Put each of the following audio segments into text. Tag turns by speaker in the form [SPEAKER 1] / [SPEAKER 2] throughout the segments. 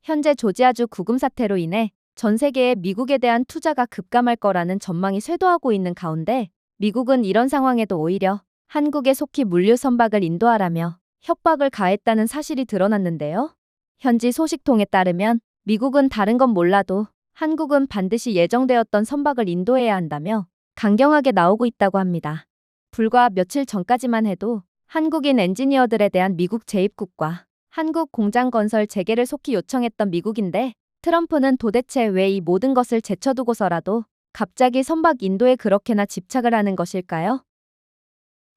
[SPEAKER 1] 현재 조지아주 구금 사태로 인해 전 세계에 미국에 대한 투자가 급감할 거라는 전망이 쇄도하고 있는 가운데 미국은 이런 상황에도 오히려 한국에 속히 물류 선박을 인도하라며 협박을 가했다는 사실이 드러났는데요. 현지 소식통에 따르면 미국은 다른 건 몰라도 한국은 반드시 예정되었던 선박을 인도해야 한다며 강경하게 나오고 있다고 합니다. 불과 며칠 전까지만 해도 한국인 엔지니어들에 대한 미국 재입국과 한국 공장 건설 재개를 속히 요청했던 미국인데 트럼프는 도대체 왜 이 모든 것을 제쳐두고서라도 갑자기 선박 인도에 그렇게나 집착을 하는 것일까요?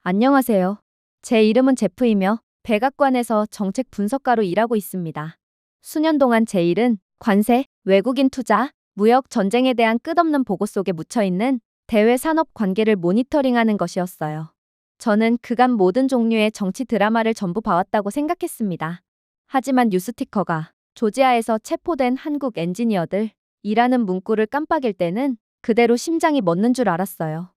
[SPEAKER 1] 안녕하세요. 제 이름은 제프이며 백악관에서 정책 분석가로 일하고 있습니다. 수년 동안 제 일은 관세, 외국인 투자, 무역 전쟁에 대한 끝없는 보고 속에 묻혀있는 대외 산업 관계를 모니터링하는 것이었어요. 저는 그간 모든 종류의 정치 드라마를 전부 봐왔다고 생각했습니다. 하지만 뉴스티커가 조지아에서 체포된 한국 엔지니어들 이라는 문구를 깜빡일 때는 그대로 심장이 멎는 줄 알았어요.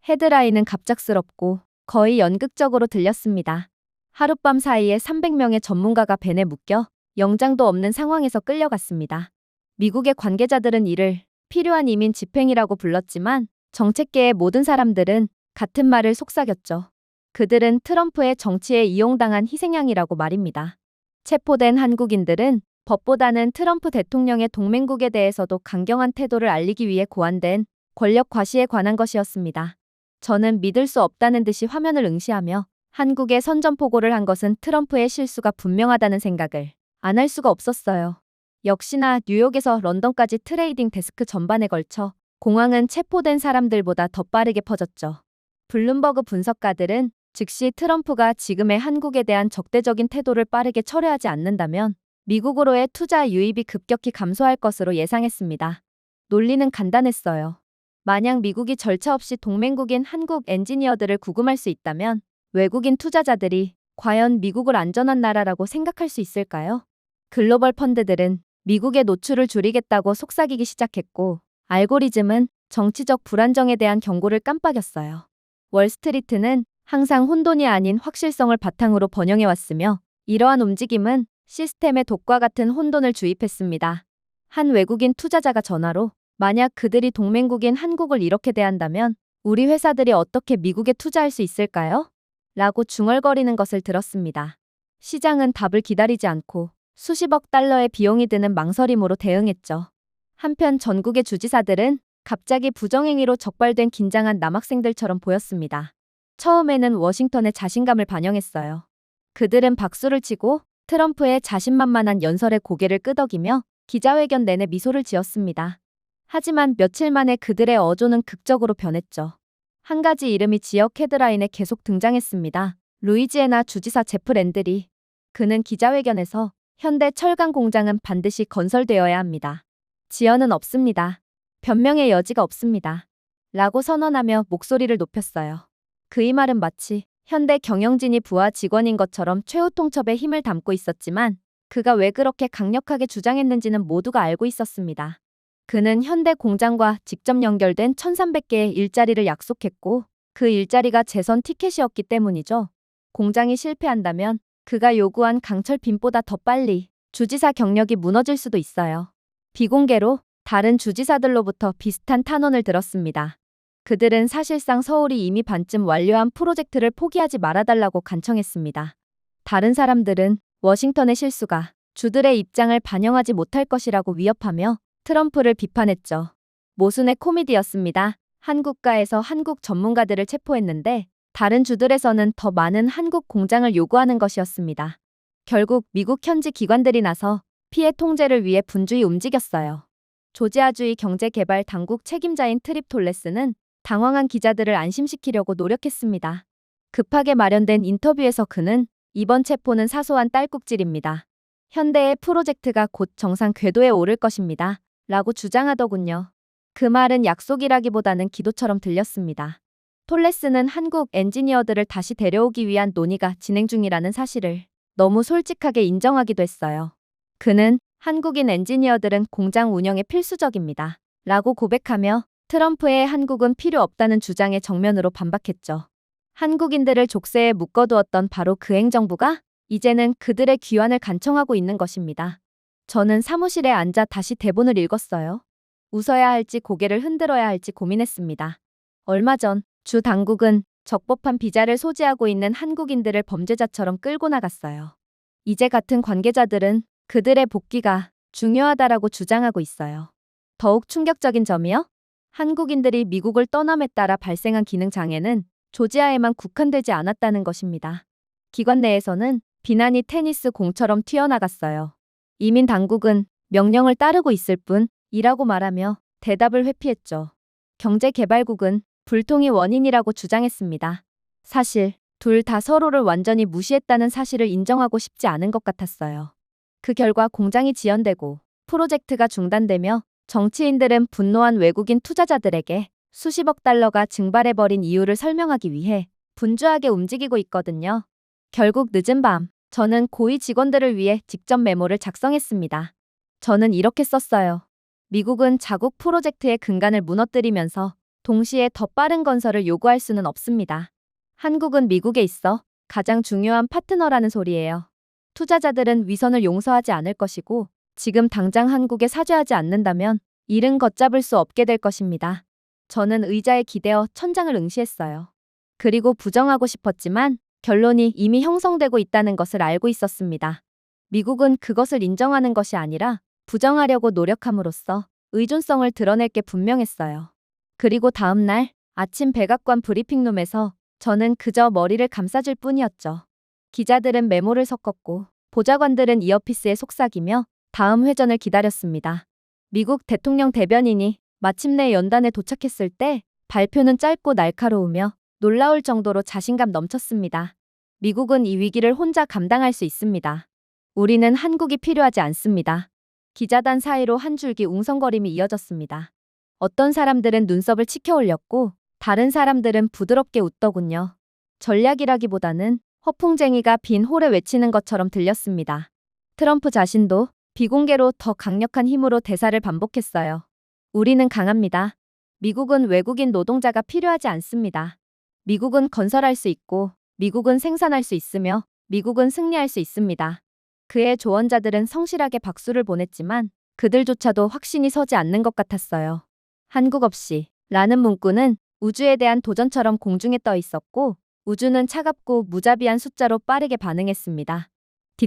[SPEAKER 1] 헤드라인은 갑작스럽고 거의 연극적으로 들렸습니다. 하룻밤 사이에 300명의 전문가가 벤에 묶여 영장도 없는 상황에서 끌려갔습니다. 미국의 관계자들은 이를 필요한 이민 집행이라고 불렀지만 정책계의 모든 사람들은 같은 말을 속삭였죠. 그들은 트럼프의 정치에 이용당한 희생양이라고 말입니다. 체포된 한국인들은 법보다는 트럼프 대통령의 동맹국에 대해서도 강경한 태도를 알리기 위해 고안된 권력 과시에 관한 것이었습니다. 저는 믿을 수 없다는 듯이 화면을 응시하며 한국에 선전포고를 한 것은 트럼프의 실수가 분명하다는 생각을 안 할 수가 없었어요. 역시나 뉴욕에서 런던까지 트레이딩 데스크 전반에 걸쳐 공황은 체포된 사람들보다 더 빠르게 퍼졌죠. 블룸버그 분석가들은 즉시 트럼프가 지금의 한국에 대한 적대적인 태도를 빠르게 철회하지 않는다면 미국으로의 투자 유입이 급격히 감소할 것으로 예상했습니다. 논리는 간단했어요. 만약 미국이 절차 없이 동맹국인 한국 엔지니어들을 구금할 수 있다면 외국인 투자자들이 과연 미국을 안전한 나라라고 생각할 수 있을까요? 글로벌 펀드들은 미국의 노출을 줄이겠다고 속삭이기 시작했고 알고리즘은 정치적 불안정에 대한 경고를 깜빡였어요. 월스트리트는 항상 혼돈이 아닌 확실성을 바탕으로 번영해왔으며 이러한 움직임은 시스템의 독과 같은 혼돈을 주입했습니다. 한 외국인 투자자가 전화로 만약 그들이 동맹국인 한국을 이렇게 대한다면 우리 회사들이 어떻게 미국에 투자할 수 있을까요? 라고 중얼거리는 것을 들었습니다. 시장은 답을 기다리지 않고 수십억 달러의 비용이 드는 망설임으로 대응했죠. 한편 전국의 주지사들은 갑자기 부정행위로 적발된 긴장한 남학생들처럼 보였습니다. 처음에는 워싱턴의 자신감을 반영했어요. 그들은 박수를 치고 트럼프의 자신만만한 연설에 고개를 끄덕이며 기자회견 내내 미소를 지었습니다. 하지만 며칠 만에 그들의 어조는 극적으로 변했죠. 한 가지 이름이 지역 헤드라인에 계속 등장했습니다. 루이지애나 주지사 제프 랜들이. 그는 기자회견에서 현대 철강 공장은 반드시 건설되어야 합니다. 지연은 없습니다. 변명의 여지가 없습니다. 라고 선언하며 목소리를 높였어요. 그의 말은 마치 현대 경영진이 부하 직원인 것처럼 최후 통첩에 힘을 담고 있었지만 그가 왜 그렇게 강력하게 주장했는지는 모두가 알고 있었습니다. 그는 현대 공장과 직접 연결된 1300개의 일자리를 약속했고 그 일자리가 재선 티켓이었기 때문이죠. 공장이 실패한다면 그가 요구한 강철 빈보다 더 빨리 주지사 경력이 무너질 수도 있어요. 비공개로 다른 주지사들로부터 비슷한 탄원을 들었습니다. 그들은 사실상 서울이 이미 반쯤 완료한 프로젝트를 포기하지 말아달라고 간청했습니다. 다른 사람들은 워싱턴의 실수가 주들의 입장을 반영하지 못할 것이라고 위협하며 트럼프를 비판했죠. 모순의 코미디였습니다. 한국가에서 한국 전문가들을 체포했는데 다른 주들에서는 더 많은 한국 공장을 요구하는 것이었습니다. 결국 미국 현지 기관들이 나서 피해 통제를 위해 분주히 움직였어요. 조지아주의 경제개발 당국 책임자인 트립 톨레스는 당황한 기자들을 안심시키려고 노력했습니다. 급하게 마련된 인터뷰에서 그는 이번 체포는 사소한 딸꾹질입니다. 현대의 프로젝트가 곧 정상 궤도에 오를 것입니다. 라고 주장하더군요. 그 말은 약속이라기보다는 기도처럼 들렸습니다. 톨레스는 한국 엔지니어들을 다시 데려오기 위한 논의가 진행 중이라는 사실을 너무 솔직하게 인정하기도 했어요. 그는 한국인 엔지니어들은 공장 운영에 필수적입니다. 라고 고백하며 트럼프의 한국은 필요 없다는 주장에 정면으로 반박했죠. 한국인들을 족쇄에 묶어두었던 바로 그 행정부가 이제는 그들의 귀환을 간청하고 있는 것입니다. 저는 사무실에 앉아 다시 대본을 읽었어요. 웃어야 할지 고개를 흔들어야 할지 고민했습니다. 얼마 전 주 당국은 적법한 비자를 소지하고 있는 한국인들을 범죄자처럼 끌고 나갔어요. 이제 같은 관계자들은 그들의 복귀가 중요하다라고 주장하고 있어요. 더욱 충격적인 점이요? 한국인들이 미국을 떠남에 따라 발생한 기능 장애는 조지아에만 국한되지 않았다는 것입니다. 기관 내에서는 비난이 테니스 공처럼 튀어나갔어요. 이민 당국은 명령을 따르고 있을 뿐이라고 말하며 대답을 회피했죠. 경제개발국은 불통이 원인이라고 주장했습니다. 사실 둘 다 서로를 완전히 무시했다는 사실을 인정하고 싶지 않은 것 같았어요. 그 결과 공장이 지연되고 프로젝트가 중단되며 정치인들은 분노한 외국인 투자자들에게 수십억 달러가 증발해버린 이유를 설명하기 위해 분주하게 움직이고 있거든요. 결국 늦은 밤, 저는 고위 직원들을 위해 직접 메모를 작성했습니다. 저는 이렇게 썼어요. 미국은 자국 프로젝트의 근간을 무너뜨리면서 동시에 더 빠른 건설을 요구할 수는 없습니다. 한국은 미국에 있어 가장 중요한 파트너라는 소리예요. 투자자들은 위선을 용서하지 않을 것이고 지금 당장 한국에 사죄하지 않는다면 일은 걷잡을 수 없게 될 것입니다. 저는 의자에 기대어 천장을 응시했어요. 그리고 부정하고 싶었지만 결론이 이미 형성되고 있다는 것을 알고 있었습니다. 미국은 그것을 인정하는 것이 아니라 부정하려고 노력함으로써 의존성을 드러낼 게 분명했어요. 그리고 다음 날 아침 백악관 브리핑룸에서 저는 그저 머리를 감싸줄 뿐이었죠. 기자들은 메모를 섞었고 보좌관들은 이어피스에 속삭이며 다음 회전을 기다렸습니다. 미국 대통령 대변인이 마침내 연단에 도착했을 때 발표는 짧고 날카로우며 놀라울 정도로 자신감 넘쳤습니다. 미국은 이 위기를 혼자 감당할 수 있습니다. 우리는 한국이 필요하지 않습니다. 기자단 사이로 한 줄기 웅성거림이 이어졌습니다. 어떤 사람들은 눈썹을 치켜 올렸고 다른 사람들은 부드럽게 웃더군요. 전략이라기보다는 허풍쟁이가 빈 홀에 외치는 것처럼 들렸습니다. 트럼프 자신도 비공개로 더 강력한 힘으로 대사를 반복했어요. 우리는 강합니다. 미국은 외국인 노동자가 필요하지 않습니다. 미국은 건설할 수 있고, 미국은 생산할 수 있으며, 미국은 승리할 수 있습니다. 그의 조언자들은 성실하게 박수를 보냈지만 그들조차도 확신이 서지 않는 것 같았어요. 한국 없이 라는 문구는 우주에 대한 도전처럼 공중에 떠 있었고 우주는 차갑고 무자비한 숫자로 빠르게 반응했습니다.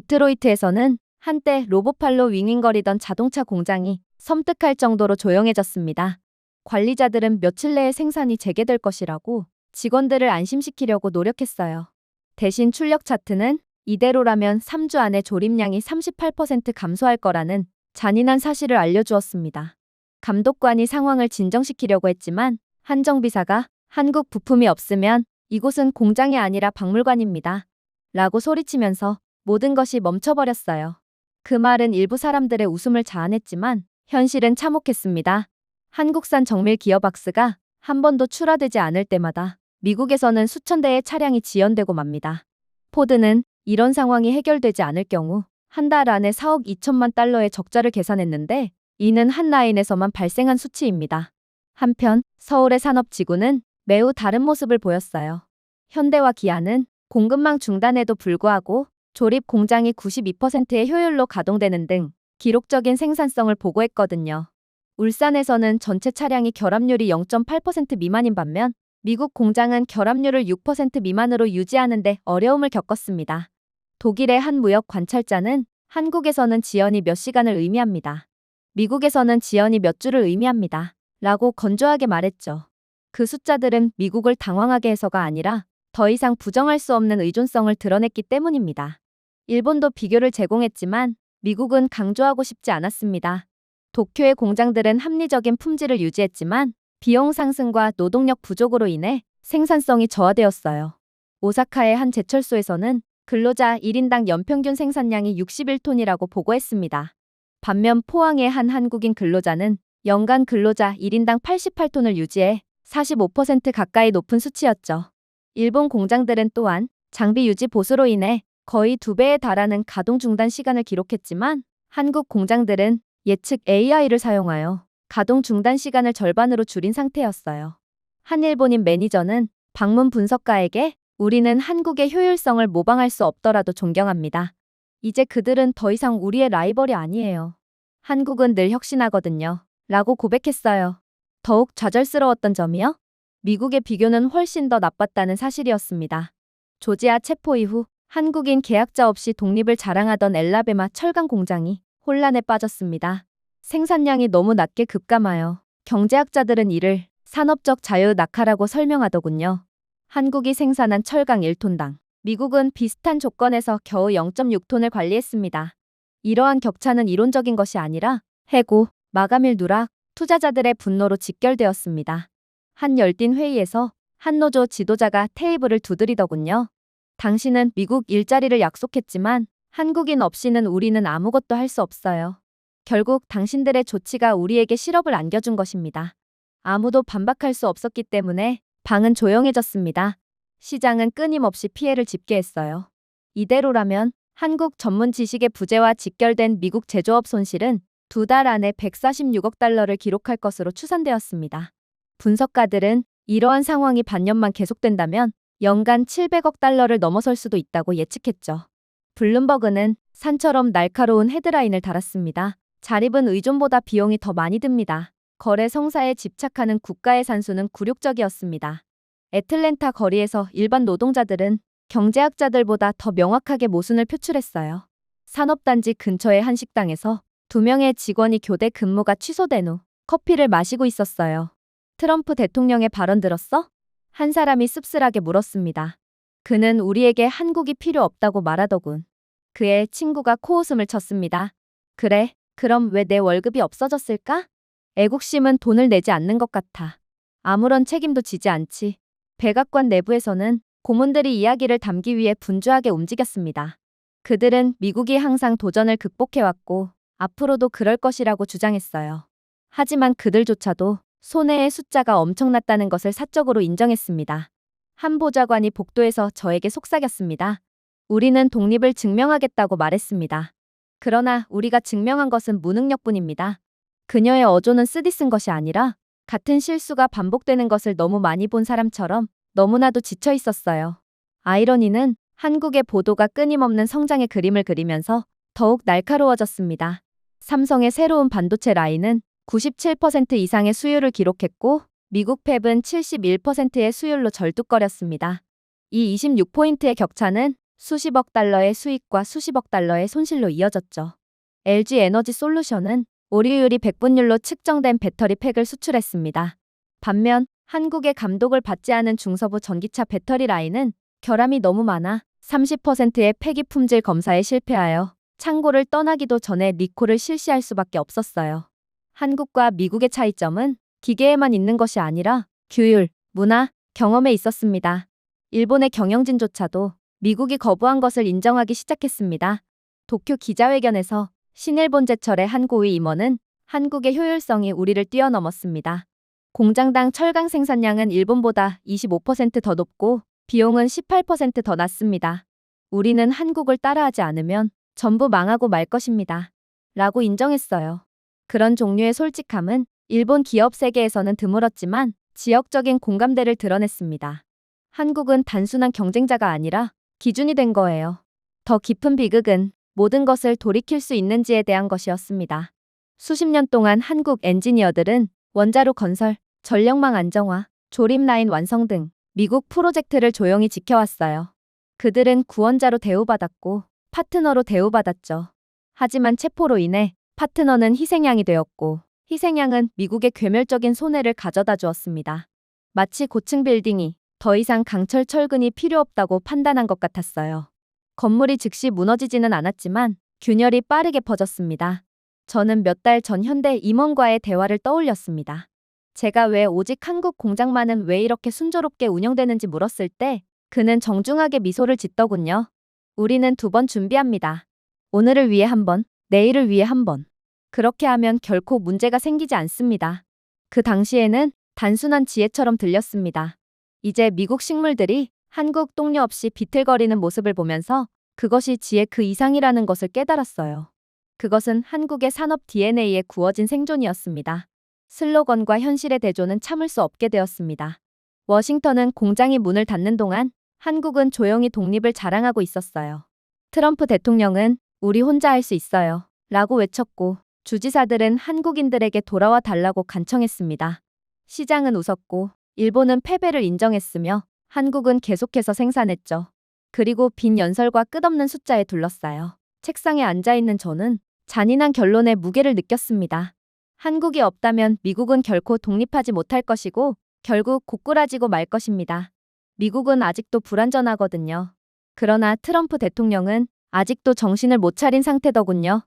[SPEAKER 1] 디트로이트에서는 한때 로봇팔로 윙윙거리던 자동차 공장이 섬뜩할 정도로 조용해졌습니다. 관리자들은 며칠 내에 생산이 재개될 것이라고 직원들을 안심시키려고 노력했어요. 대신 출력 차트는 이대로라면 3주 안에 조립량이 38% 감소할 거라는 잔인한 사실을 알려주었습니다. 감독관이 상황을 진정시키려고 했지만 한정비사가 한국 부품이 없으면 이곳은 공장이 아니라 박물관입니다. 라고 소리치면서 모든 것이 멈춰버렸어요. 그 말은 일부 사람들의 웃음을 자아냈지만 현실은 참혹했습니다. 한국산 정밀 기어박스가 한 번도 출하되지 않을 때마다 미국에서는 수천 대의 차량이 지연되고 맙니다. 포드는 이런 상황이 해결되지 않을 경우 한 달 안에 4억 2천만 달러의 적자를 계산했는데 이는 한 라인에서만 발생한 수치입니다. 한편 서울의 산업지구는 매우 다른 모습을 보였어요. 현대와 기아는 공급망 중단에도 불구하고 조립 공장이 92%의 효율로 가동되는 등 기록적인 생산성을 보고했거든요. 울산에서는 전체 차량이 결합률이 0.8% 미만인 반면 미국 공장은 결합률을 6% 미만으로 유지하는 데 어려움을 겪었습니다. 독일의 한 무역 관찰자는 한국에서는 지연이 몇 시간을 의미합니다. 미국에서는 지연이 몇 주를 의미합니다. 라고 건조하게 말했죠. 그 숫자들은 미국을 당황하게 해서가 아니라 더 이상 부정할 수 없는 의존성을 드러냈기 때문입니다. 일본도 비교를 제공했지만 미국은 강조하고 싶지 않았습니다. 도쿄의 공장들은 합리적인 품질을 유지했지만 비용 상승과 노동력 부족으로 인해 생산성이 저하되었어요. 오사카의 한 제철소에서는 근로자 1인당 연평균 생산량이 61톤이라고 보고했습니다. 반면 포항의 한 한국인 근로자는 연간 근로자 1인당 88톤을 유지해 45% 가까이 높은 수치였죠. 일본 공장들은 또한 장비 유지 보수로 인해 거의 2배에 달하는 가동 중단 시간을 기록했지만 한국 공장들은 예측 AI를 사용하여 가동 중단 시간을 절반으로 줄인 상태였어요. 한 일본인 매니저는 방문 분석가에게 우리는 한국의 효율성을 모방할 수 없더라도 존경합니다. 이제 그들은 더 이상 우리의 라이벌이 아니에요. 한국은 늘 혁신하거든요. 라고 고백했어요. 더욱 좌절스러웠던 점이요? 미국의 비교는 훨씬 더 나빴다는 사실이었습니다. 조지아 체포 이후 한국인 계약자 없이 독립을 자랑하던 엘라베마 철강 공장이 혼란에 빠졌습니다. 생산량이 너무 낮게 급감하여 경제학자들은 이를 산업적 자유 낙하라고 설명하더군요. 한국이 생산한 철강 1톤당 미국은 비슷한 조건에서 겨우 0.6톤을 관리했습니다. 이러한 격차는 이론적인 것이 아니라 해고, 마감일 누락, 투자자들의 분노로 직결되었습니다. 한 열띤 회의에서 한 노조 지도자가 테이블을 두드리더군요. 당신은 미국 일자리를 약속했지만 한국인 없이는 우리는 아무것도 할 수 없어요. 결국 당신들의 조치가 우리에게 실업을 안겨준 것입니다. 아무도 반박할 수 없었기 때문에 방은 조용해졌습니다. 시장은 끊임없이 피해를 집계했어요. 이대로라면 한국 전문 지식의 부재와 직결된 미국 제조업 손실은 2달 안에 146억 달러를 기록할 것으로 추산되었습니다. 분석가들은 이러한 상황이 반년만 계속된다면 연간 700억 달러를 넘어설 수도 있다고 예측했죠. 블룸버그는 산처럼 날카로운 헤드라인을 달았습니다. 자립은 의존보다 비용이 더 많이 듭니다. 거래 성사에 집착하는 국가의 산수는 굴욕적이었습니다. 애틀랜타 거리에서 일반 노동자들은 경제학자들보다 더 명확하게 모순을 표출했어요. 산업단지 근처의 한 식당에서 2명의 직원이 교대 근무가 취소된 후 커피를 마시고 있었어요. 트럼프 대통령의 발언 들었어? 한 사람이 씁쓸하게 물었습니다. 그는 우리에게 한국이 필요 없다고 말하더군. 그의 친구가 코웃음을 쳤습니다. 그래, 그럼 왜 내 월급이 없어졌을까? 애국심은 돈을 내지 않는 것 같아. 아무런 책임도 지지 않지. 백악관 내부에서는 고문들이 이야기를 담기 위해 분주하게 움직였습니다. 그들은 미국이 항상 도전을 극복해왔고 앞으로도 그럴 것이라고 주장했어요. 하지만 그들조차도 손해의 숫자가 엄청났다는 것을 사적으로 인정했습니다. 한 보좌관이 복도에서 저에게 속삭였습니다. 우리는 독립을 증명하겠다고 말했습니다. 그러나 우리가 증명한 것은 무능력뿐입니다. 그녀의 어조는 쓰디쓴 것이 아니라 같은 실수가 반복되는 것을 너무 많이 본 사람처럼 너무나도 지쳐 있었어요. 아이러니는 한국의 보도가 끊임없는 성장의 그림을 그리면서 더욱 날카로워졌습니다. 삼성의 새로운 반도체 라인은 97% 이상의 수율을 기록했고 미국 팹은 71%의 수율로 절뚝거렸습니다. 이 26포인트의 격차는 수십억 달러의 수익과 수십억 달러의 손실로 이어졌죠. LG 에너지 솔루션은 오류율이 100분율로 측정된 배터리 팩을 수출했습니다. 반면 한국의 감독을 받지 않은 중서부 전기차 배터리 라인은 결함이 너무 많아 30%의 폐기 품질 검사에 실패하여 창고를 떠나기도 전에 리콜을 실시할 수밖에 없었어요. 한국과 미국의 차이점은 기계에만 있는 것이 아니라 규율, 문화, 경험에 있었습니다. 일본의 경영진조차도 미국이 거부한 것을 인정하기 시작했습니다. 도쿄 기자회견에서 신일본제철의 한 고위 임원은 한국의 효율성이 우리를 뛰어넘었습니다. 공장당 철강 생산량은 일본보다 25% 더 높고 비용은 18% 더 낮습니다. 우리는 한국을 따라하지 않으면 전부 망하고 말 것입니다. 라고 인정했어요. 그런 종류의 솔직함은 일본 기업 세계에서는 드물었지만 지역적인 공감대를 드러냈습니다. 한국은 단순한 경쟁자가 아니라 기준이 된 거예요. 더 깊은 비극은 모든 것을 돌이킬 수 있는지에 대한 것이었습니다. 수십 년 동안 한국 엔지니어들은 원자로 건설, 전력망 안정화, 조립 라인 완성 등 미국 프로젝트를 조용히 지켜왔어요. 그들은 구원자로 대우받았고 파트너로 대우받았죠. 하지만 체포로 인해 파트너는 희생양이 되었고 희생양은 미국의 괴멸적인 손해를 가져다 주었습니다. 마치 고층 빌딩이 더 이상 강철 철근이 필요 없다고 판단한 것 같았어요. 건물이 즉시 무너지지는 않았지만 균열이 빠르게 퍼졌습니다. 저는 몇 달 전 현대 임원과의 대화를 떠올렸습니다. 제가 왜 오직 한국 공장만은 왜 이렇게 순조롭게 운영되는지 물었을 때 그는 정중하게 미소를 짓더군요. 우리는 2번 준비합니다. 오늘을 위해 1번, 내일을 위해 1번. 그렇게 하면 결코 문제가 생기지 않습니다. 그 당시에는 단순한 지혜처럼 들렸습니다. 이제 미국 식물들이 한국 동료 없이 비틀거리는 모습을 보면서 그것이 지혜 그 이상이라는 것을 깨달았어요. 그것은 한국의 산업 DNA에 구워진 생존이었습니다. 슬로건과 현실의 대조는 참을 수 없게 되었습니다. 워싱턴은 공장이 문을 닫는 동안 한국은 조용히 독립을 자랑하고 있었어요. 트럼프 대통령은 우리 혼자 할 수 있어요. 라고 외쳤고 주지사들은 한국인들에게 돌아와 달라고 간청했습니다. 시장은 웃었고 일본은 패배를 인정했으며 한국은 계속해서 생산했죠. 그리고 빈 연설과 끝없는 숫자에 둘러싸여 책상에 앉아있는 저는 잔인한 결론의 무게를 느꼈습니다. 한국이 없다면 미국은 결코 독립하지 못할 것이고 결국 고꾸라지고 말 것입니다. 미국은 아직도 불완전하거든요. 그러나 트럼프 대통령은 아직도 정신을 못 차린 상태더군요.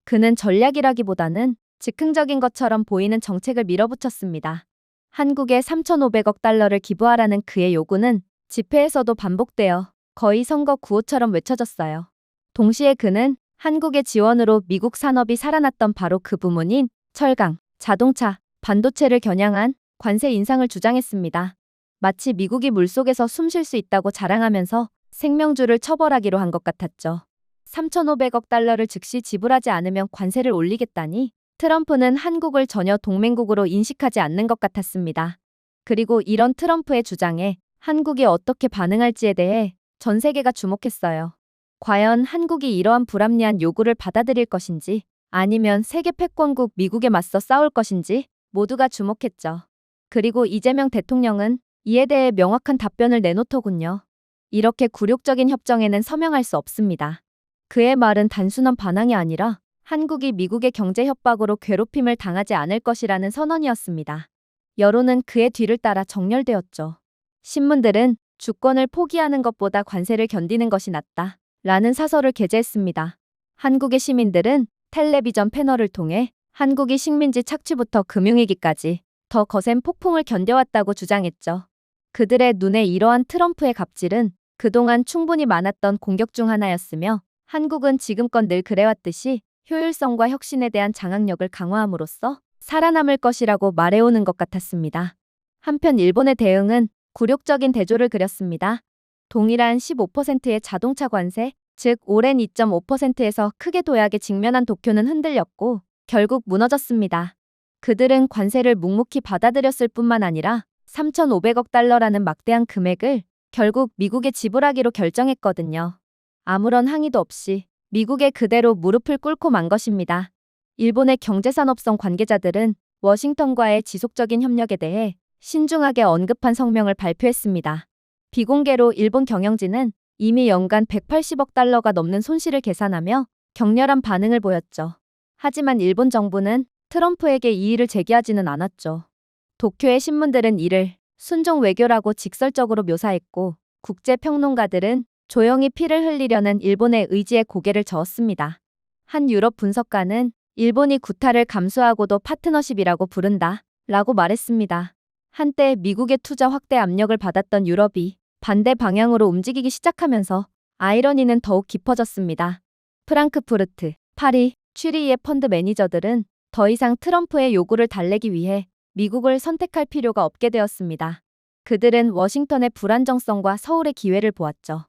[SPEAKER 1] 그는 전략이라기보다는 즉흥적인 것처럼 보이는 정책을 밀어붙였습니다. 한국에 3,500억 달러를 기부하라는 그의 요구는 집회에서도 반복되어 거의 선거 구호처럼 외쳐졌어요. 동시에 그는 한국의 지원으로 미국 산업이 살아났던 바로 그 부문인 철강, 자동차, 반도체를 겨냥한 관세 인상을 주장했습니다. 마치 미국이 물속에서 숨 쉴 수 있다고 자랑하면서 생명줄을 처벌하기로 한 것 같았죠. 3,500억 달러를 즉시 지불하지 않으면 관세를 올리겠다니 트럼프는 한국을 전혀 동맹국으로 인식하지 않는 것 같았습니다. 그리고 이런 트럼프의 주장에 한국이 어떻게 반응할지에 대해 전 세계가 주목했어요. 과연 한국이 이러한 불합리한 요구를 받아들일 것인지 아니면 세계 패권국 미국에 맞서 싸울 것인지 모두가 주목했죠. 그리고 이재명 대통령은 이에 대해 명확한 답변을 내놓더군요. 이렇게 굴욕적인 협정에는 서명할 수 없습니다. 그의 말은 단순한 반항이 아니라 한국이 미국의 경제 협박으로 괴롭힘을 당하지 않을 것이라는 선언이었습니다. 여론은 그의 뒤를 따라 정렬되었죠. 신문들은 주권을 포기하는 것보다 관세를 견디는 것이 낫다 라는 사설을 게재했습니다. 한국의 시민들은 텔레비전 패널을 통해 한국이 식민지 착취부터 금융위기까지 더 거센 폭풍을 견뎌왔다고 주장했죠. 그들의 눈에 이러한 트럼프의 갑질은 그동안 충분히 많았던 공격 중 하나였으며 한국은 지금껏 늘 그래왔듯이 효율성과 혁신에 대한 장악력을 강화함으로써 살아남을 것이라고 말해오는 것 같았습니다. 한편 일본의 대응은 굴욕적인 대조를 그렸습니다. 동일한 15%의 자동차 관세, 즉 오랜 2.5%에서 크게 도약에 직면한 도쿄는 흔들렸고 결국 무너졌습니다. 그들은 관세를 묵묵히 받아들였을 뿐만 아니라 3,500억 달러라는 막대한 금액을 결국 미국에 지불하기로 결정했거든요. 아무런 항의도 없이 미국에 그대로 무릎을 꿇고 만 것입니다. 일본의 경제산업성 관계자들은 워싱턴과의 지속적인 협력에 대해 신중하게 언급한 성명을 발표했습니다. 비공개로 일본 경영진은 이미 연간 180억 달러가 넘는 손실을 계산하며 격렬한 반응을 보였죠. 하지만 일본 정부는 트럼프에게 이의를 제기하지는 않았죠. 도쿄의 신문들은 이를 순종 외교라고 직설적으로 묘사했고 국제평론가들은 조용히 피를 흘리려는 일본의 의지에 고개를 저었습니다. 한 유럽 분석가는 일본이 구타를 감수하고도 파트너십이라고 부른다 라고 말했습니다. 한때 미국의 투자 확대 압력을 받았던 유럽이 반대 방향으로 움직이기 시작하면서 아이러니는 더욱 깊어졌습니다. 프랑크푸르트, 파리, 취리히의 펀드 매니저들은 더 이상 트럼프의 요구를 달래기 위해 미국을 선택할 필요가 없게 되었습니다. 그들은 워싱턴의 불안정성과 서울의 기회를 보았죠.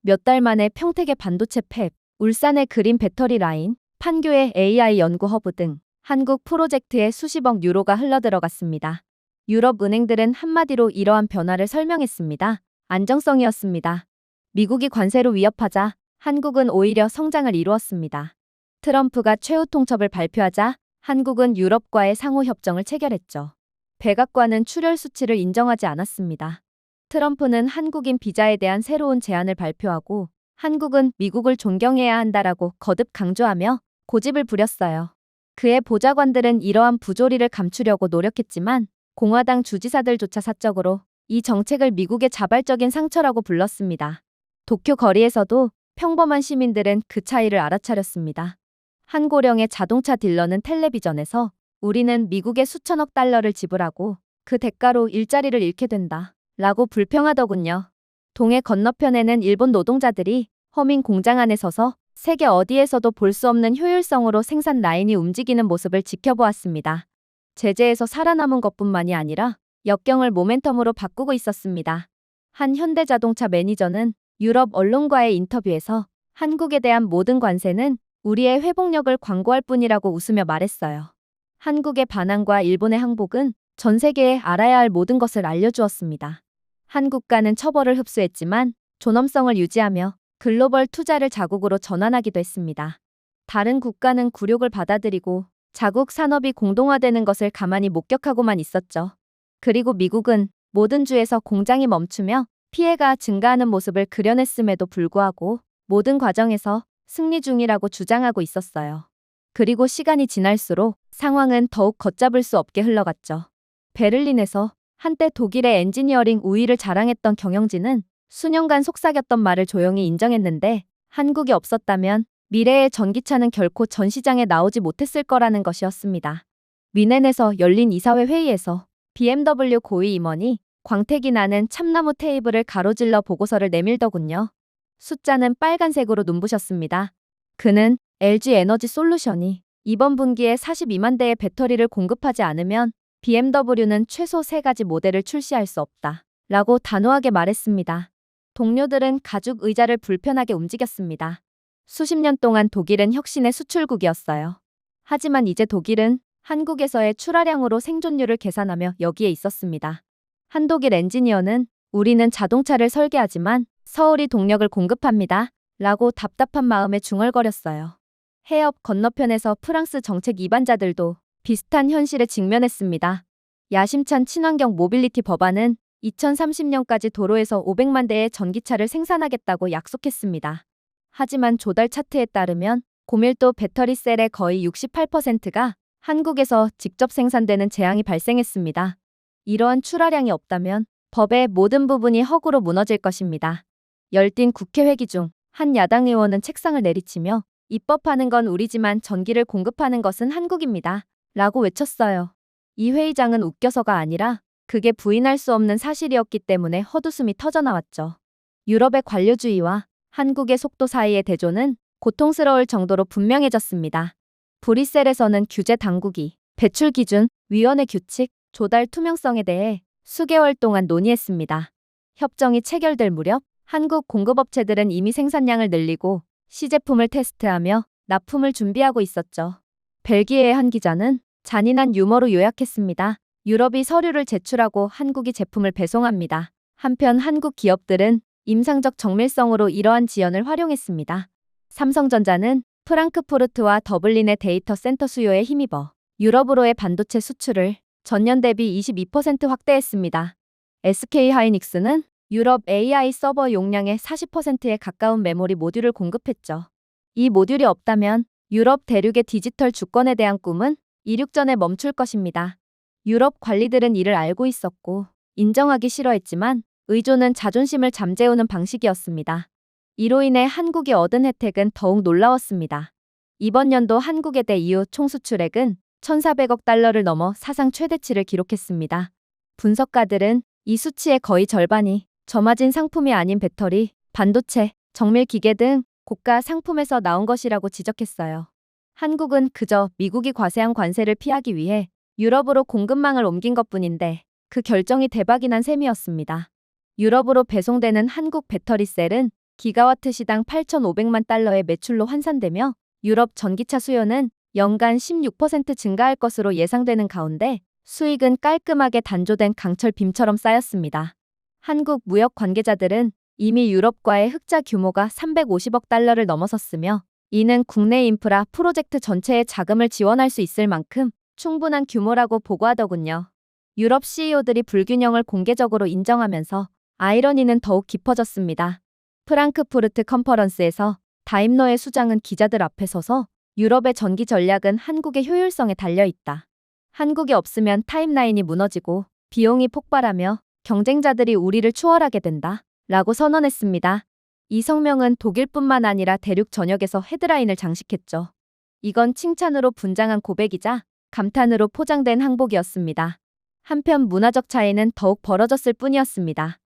[SPEAKER 1] 몇 달 만에 평택의 반도체 팹, 울산의 그린 배터리 라인, 판교의 AI 연구 허브 등 한국 프로젝트에 수십억 유로가 흘러들어갔습니다. 유럽 은행들은 한마디로 이러한 변화를 설명했습니다. 안정성이었습니다. 미국이 관세로 위협하자 한국은 오히려 성장을 이루었습니다. 트럼프가 최후 통첩을 발표하자 한국은 유럽과의 상호 협정을 체결했죠. 백악관은 출혈 수치를 인정하지 않았습니다. 트럼프는 한국인 비자에 대한 새로운 제한을 발표하고 한국은 미국을 존경해야 한다라고 거듭 강조하며 고집을 부렸어요. 그의 보좌관들은 이러한 부조리를 감추려고 노력했지만 공화당 주지사들조차 사적으로 이 정책을 미국의 자발적인 상처라고 불렀습니다. 도쿄 거리에서도 평범한 시민들은 그 차이를 알아차렸습니다. 한 고령의 자동차 딜러는 텔레비전에서 우리는 미국에 수천억 달러를 지불하고 그 대가로 일자리를 잃게 된다 라고 불평하더군요. 동해 건너편에는 일본 노동자들이 허민 공장 안에 서서 세계 어디에서도 볼 수 없는 효율성으로 생산 라인이 움직이는 모습을 지켜보았습니다. 제재에서 살아남은 것뿐만이 아니라 역경을 모멘텀으로 바꾸고 있었습니다. 한 현대자동차 매니저는 유럽 언론과의 인터뷰에서 한국에 대한 모든 관세는 우리의 회복력을 광고할 뿐이라고 웃으며 말했어요. 한국의 반항과 일본의 항복은 전 세계에 알아야 할 모든 것을 알려주었습니다. 한국과는 처벌을 흡수했지만 존엄성을 유지하며 글로벌 투자를 자국으로 전환하기도 했습니다. 다른 국가는 굴욕을 받아들이고 자국 산업이 공동화되는 것을 가만히 목격하고만 있었죠. 그리고 미국은 모든 주에서 공장이 멈추며 피해가 증가하는 모습을 그려냈음에도 불구하고 모든 과정에서 승리 중이라고 주장하고 있었어요. 그리고 시간이 지날수록 상황은 더욱 걷잡을 수 없게 흘러갔죠. 베를린에서 한때 독일의 엔지니어링 우위를 자랑했던 경영진은 수년간 속삭였던 말을 조용히 인정했는데 한국이 없었다면 미래의 전기차는 결코 전 시장에 나오지 못했을 거라는 것이었습니다. 뮌헨에서 열린 이사회 회의에서 BMW 고위 임원이 광택이 나는 참나무 테이블을 가로질러 보고서를 내밀더군요. 숫자는 빨간색으로 눈부셨습니다. 그는 LG 에너지 솔루션이 이번 분기에 42만 대의 배터리를 공급하지 않으면 BMW는 최소 3가지 모델을 출시할 수 없다. 라고 단호하게 말했습니다. 동료들은 가죽 의자를 불편하게 움직였습니다. 수십 년 동안 독일은 혁신의 수출국이었어요. 하지만 이제 독일은 한국에서의 출하량으로 생존율을 계산하며 여기에 있었습니다. 한 독일 엔지니어는 우리는 자동차를 설계하지만 서울이 동력을 공급합니다. 라고 답답한 마음에 중얼거렸어요. 해협 건너편에서 프랑스 정책 이반자들도 비슷한 현실에 직면했습니다. 야심찬 친환경 모빌리티 법안은 2030년까지 도로에서 500만 대의 전기차를 생산하겠다고 약속했습니다. 하지만 조달 차트에 따르면 고밀도 배터리 셀의 거의 68%가 한국에서 직접 생산되는 재앙이 발생했습니다. 이러한 출하량이 없다면 법의 모든 부분이 허구로 무너질 것입니다. 열띤 국회 회기 중 한 야당 의원은 책상을 내리치며 입법하는 건 우리지만 전기를 공급하는 것은 한국입니다. 라고 외쳤어요. 이 회의장은 웃겨서가 아니라 그게 부인할 수 없는 사실이었기 때문에 헛웃음이 터져나왔죠. 유럽의 관료주의와 한국의 속도 사이의 대조는 고통스러울 정도로 분명해졌습니다. 브뤼셀에서는 규제 당국이 배출 기준, 위원회 규칙, 조달 투명성에 대해 수개월 동안 논의했습니다. 협정이 체결될 무렵 한국 공급업체들은 이미 생산량을 늘리고 시제품을 테스트하며 납품을 준비하고 있었죠. 벨기에의 한 기자는 잔인한 유머로 요약했습니다. 유럽이 서류를 제출하고 한국이 제품을 배송합니다. 한편 한국 기업들은 임상적 정밀성으로 이러한 지연을 활용했습니다. 삼성전자는 프랑크푸르트와 더블린의 데이터 센터 수요에 힘입어 유럽으로의 반도체 수출을 전년 대비 22% 확대했습니다. SK하이닉스는 유럽 AI 서버 용량의 40%에 가까운 메모리 모듈을 공급했죠. 이 모듈이 없다면 유럽 대륙의 디지털 주권에 대한 꿈은 이륙전에 멈출 것입니다. 유럽 관리들은 이를 알고 있었고 인정하기 싫어했지만 의존은 자존심을 잠재우는 방식이었습니다. 이로 인해 한국이 얻은 혜택은 더욱 놀라웠습니다. 이번 연도 한국에 대 이후 총수출액은 1,400억 달러를 넘어 사상 최대치를 기록했습니다. 분석가들은 이 수치의 거의 절반이 저마진 상품이 아닌 배터리, 반도체, 정밀 기계 등 고가 상품에서 나온 것이라고 지적했어요. 한국은 그저 미국이 과세한 관세를 피하기 위해 유럽으로 공급망을 옮긴 것뿐인데 그 결정이 대박이 난 셈이었습니다. 유럽으로 배송되는 한국 배터리 셀은 기가와트 시당 8,500만 달러의 매출로 환산되며 유럽 전기차 수요는 연간 16% 증가할 것으로 예상되는 가운데 수익은 깔끔하게 단조된 강철 빔처럼 쌓였습니다. 한국 무역 관계자들은 이미 유럽과의 흑자 규모가 350억 달러를 넘어섰으며 이는 국내 인프라 프로젝트 전체의 자금을 지원할 수 있을 만큼 충분한 규모라고 보고하더군요. 유럽 CEO들이 불균형을 공개적으로 인정하면서 아이러니는 더욱 깊어졌습니다. 프랑크푸르트 컨퍼런스에서 다임러의 수장은 기자들 앞에 서서 유럽의 전기 전략은 한국의 효율성에 달려있다. 한국이 없으면 타임라인이 무너지고 비용이 폭발하며 경쟁자들이 우리를 추월하게 된다. 라고 선언했습니다. 이 성명은 독일뿐만 아니라 대륙 전역에서 헤드라인을 장식했죠. 이건 칭찬으로 분장한 고백이자 감탄으로 포장된 항복이었습니다. 한편 문화적 차이는 더욱 벌어졌을 뿐이었습니다.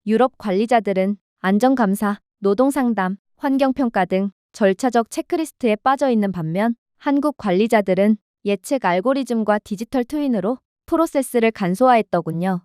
[SPEAKER 1] 유럽 관리자들은 안전감사, 노동상담, 환경평가 등 절차적 체크리스트에 빠져 있는 반면 한국 관리자들은 예측 알고리즘과 디지털 트윈으로 프로세스를 간소화했더군요.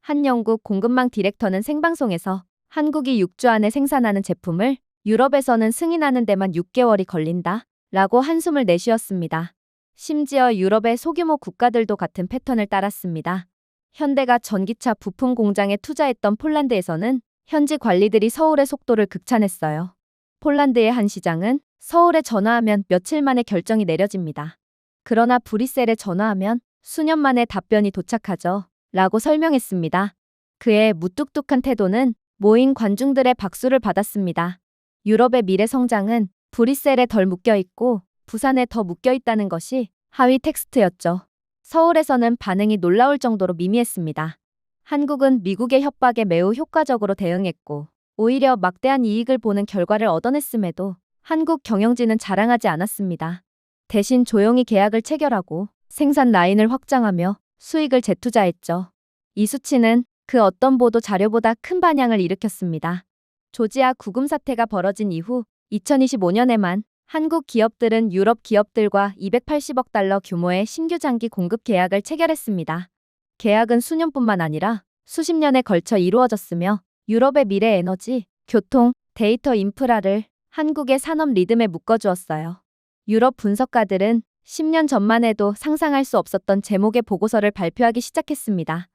[SPEAKER 1] 한 영국 공급망 디렉터는 생방송에서 한국이 6주 안에 생산하는 제품을 유럽에서는 승인하는 데만 6개월이 걸린다. 라고 한숨을 내쉬었습니다. 심지어 유럽의 소규모 국가들도 같은 패턴을 따랐습니다. 현대가 전기차 부품 공장에 투자했던 폴란드에서는 현지 관리들이 서울의 속도를 극찬했어요. 폴란드의 한 시장은 서울에 전화하면 며칠 만에 결정이 내려집니다. 그러나 브뤼셀에 전화하면 수년 만에 답변이 도착하죠. 라고 설명했습니다. 그의 무뚝뚝한 태도는 모인 관중들의 박수를 받았습니다. 유럽의 미래 성장은 브뤼셀에 덜 묶여있고 부산에 더 묶여있다는 것이 하위 텍스트였죠. 서울에서는 반응이 놀라울 정도로 미미했습니다. 한국은 미국의 협박에 매우 효과적으로 대응했고 오히려 막대한 이익을 보는 결과를 얻어냈음에도 한국 경영진은 자랑하지 않았습니다. 대신 조용히 계약을 체결하고 생산 라인을 확장하며 수익을 재투자했죠. 이 수치는 그 어떤 보도 자료보다 큰 반향을 일으켰습니다. 조지아 구금 사태가 벌어진 이후 2025년에만 한국 기업들은 유럽 기업들과 280억 달러 규모의 신규 장기 공급 계약을 체결했습니다. 계약은 수년뿐만 아니라 수십 년에 걸쳐 이루어졌으며 유럽의 미래 에너지, 교통, 데이터 인프라를 한국의 산업 리듬에 묶어주었어요. 유럽 분석가들은 10년 전만 해도 상상할 수 없었던 제목의 보고서를 발표하기 시작했습니다.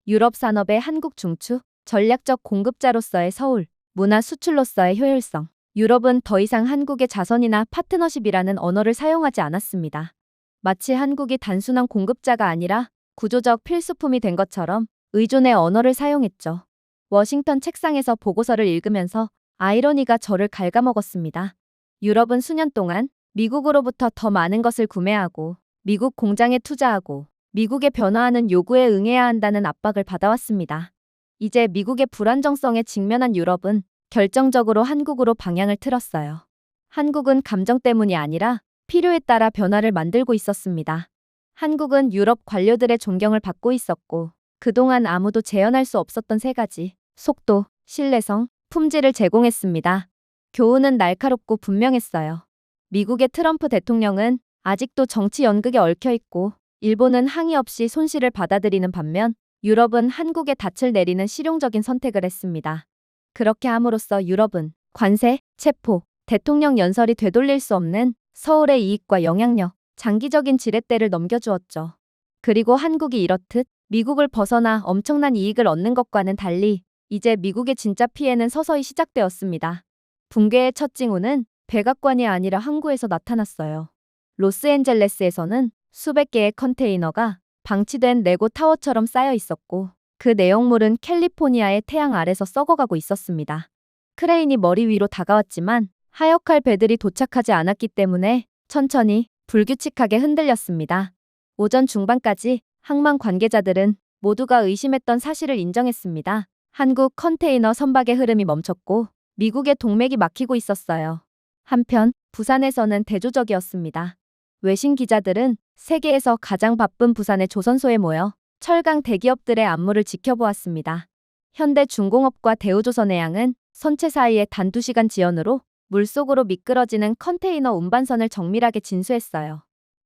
[SPEAKER 1] 유럽 산업의 한국 중추, 전략적 공급자로서의 서울, 문화 수출로서의 효율성. 유럽은 더 이상 한국의 자선이나 파트너십이라는 언어를 사용하지 않았습니다. 마치 한국이 단순한 공급자가 아니라 구조적 필수품이 된 것처럼 의존의 언어를 사용했죠. 워싱턴 책상에서 보고서를 읽으면서 아이러니가 저를 갉아먹었습니다. 유럽은 수년 동안 미국으로부터 더 많은 것을 구매하고 미국 공장에 투자하고 미국의 변화하는 요구에 응해야 한다는 압박을 받아왔습니다. 이제 미국의 불안정성에 직면한 유럽은 결정적으로 한국으로 방향을 틀었어요. 한국은 감정 때문이 아니라 필요에 따라 변화를 만들고 있었습니다. 한국은 유럽 관료들의 존경을 받고 있었고 그동안 아무도 재현할 수 없었던 세 가지, 속도, 신뢰성, 품질을 제공했습니다. 교훈은 날카롭고 분명했어요. 미국의 트럼프 대통령은 아직도 정치 연극에 얽혀있고 일본은 항의 없이 손실을 받아들이는 반면 유럽은 한국에 닻을 내리는 실용적인 선택을 했습니다. 그렇게 함으로써 유럽은 관세, 체포, 대통령 연설이 되돌릴 수 없는 서울의 이익과 영향력, 장기적인 지렛대를 넘겨주었죠. 그리고 한국이 이렇듯 미국을 벗어나 엄청난 이익을 얻는 것과는 달리 이제 미국의 진짜 피해는 서서히 시작되었습니다. 붕괴의 첫 징후는 백악관이 아니라 항구에서 나타났어요. 로스앤젤레스에서는 수백 개의 컨테이너가 방치된 레고 타워처럼 쌓여 있었고 그 내용물은 캘리포니아의 태양 아래서 썩어가고 있었습니다. 크레인이 머리 위로 다가왔지만 하역할 배들이 도착하지 않았기 때문에 천천히 불규칙하게 흔들렸습니다. 오전 중반까지 항만 관계자들은 모두가 의심했던 사실을 인정했습니다. 한국 컨테이너 선박의 흐름이 멈췄고 미국의 동맥이 막히고 있었어요. 한편 부산에서는 대조적이었습니다. 외신 기자들은 세계에서 가장 바쁜 부산의 조선소에 모여 철강 대기업들의 안무를 지켜보았습니다. 현대중공업과 대우조선해양은 선체 사이의 단 2시간 지연으로 물속으로 미끄러지는 컨테이너 운반선을 정밀하게 진수했어요.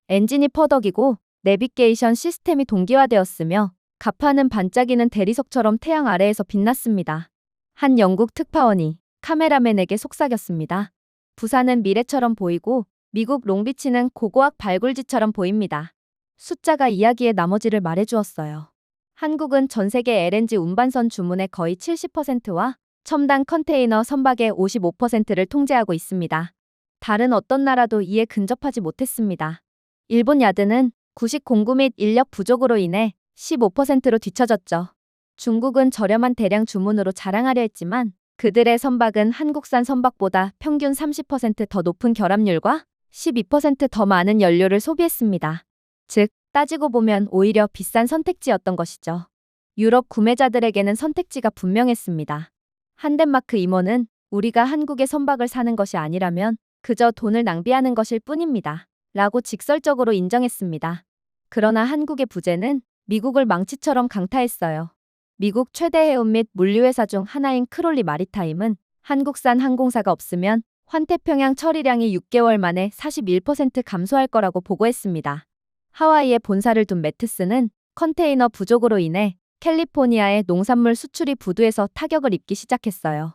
[SPEAKER 1] 엔진이 퍼덕이고 내비게이션 시스템이 동기화되었으며 갑판은 반짝이는 대리석처럼 태양 아래에서 빛났습니다. 한 영국 특파원이 카메라맨에게 속삭였습니다. 부산은 미래처럼 보이고 미국 롱비치는 고고학 발굴지처럼 보입니다. 숫자가 이야기의 나머지를 말해주었어요. 한국은 전 세계 LNG 운반선 주문의 거의 70%와 첨단 컨테이너 선박의 55%를 통제하고 있습니다. 다른 어떤 나라도 이에 근접하지 못했습니다. 일본 야드는 구식 공구 및 인력 부족으로 인해 15%로 뒤처졌죠. 중국은 저렴한 대량 주문으로 자랑하려 했지만 그들의 선박은 한국산 선박보다 평균 30% 더 높은 결합률과 12% 더 많은 연료를 소비했습니다. 즉, 따지고 보면 오히려 비싼 선택지였던 것이죠. 유럽 구매자들에게는 선택지가 분명했습니다. 한덴마크 임원은 우리가 한국의 선박을 사는 것이 아니라면 그저 돈을 낭비하는 것일 뿐입니다. 라고 직설적으로 인정했습니다. 그러나 한국의 부재는 미국을 망치처럼 강타했어요. 미국 최대 해운 및 물류회사 중 하나인 크롤리 마리타임은 한국산 항공사가 없으면 환태평양 처리량이 6개월 만에 41% 감소할 거라고 보고했습니다. 하와이에 본사를 둔 매트스는 컨테이너 부족으로 인해 캘리포니아의 농산물 수출이 부두에서 타격을 입기 시작했어요.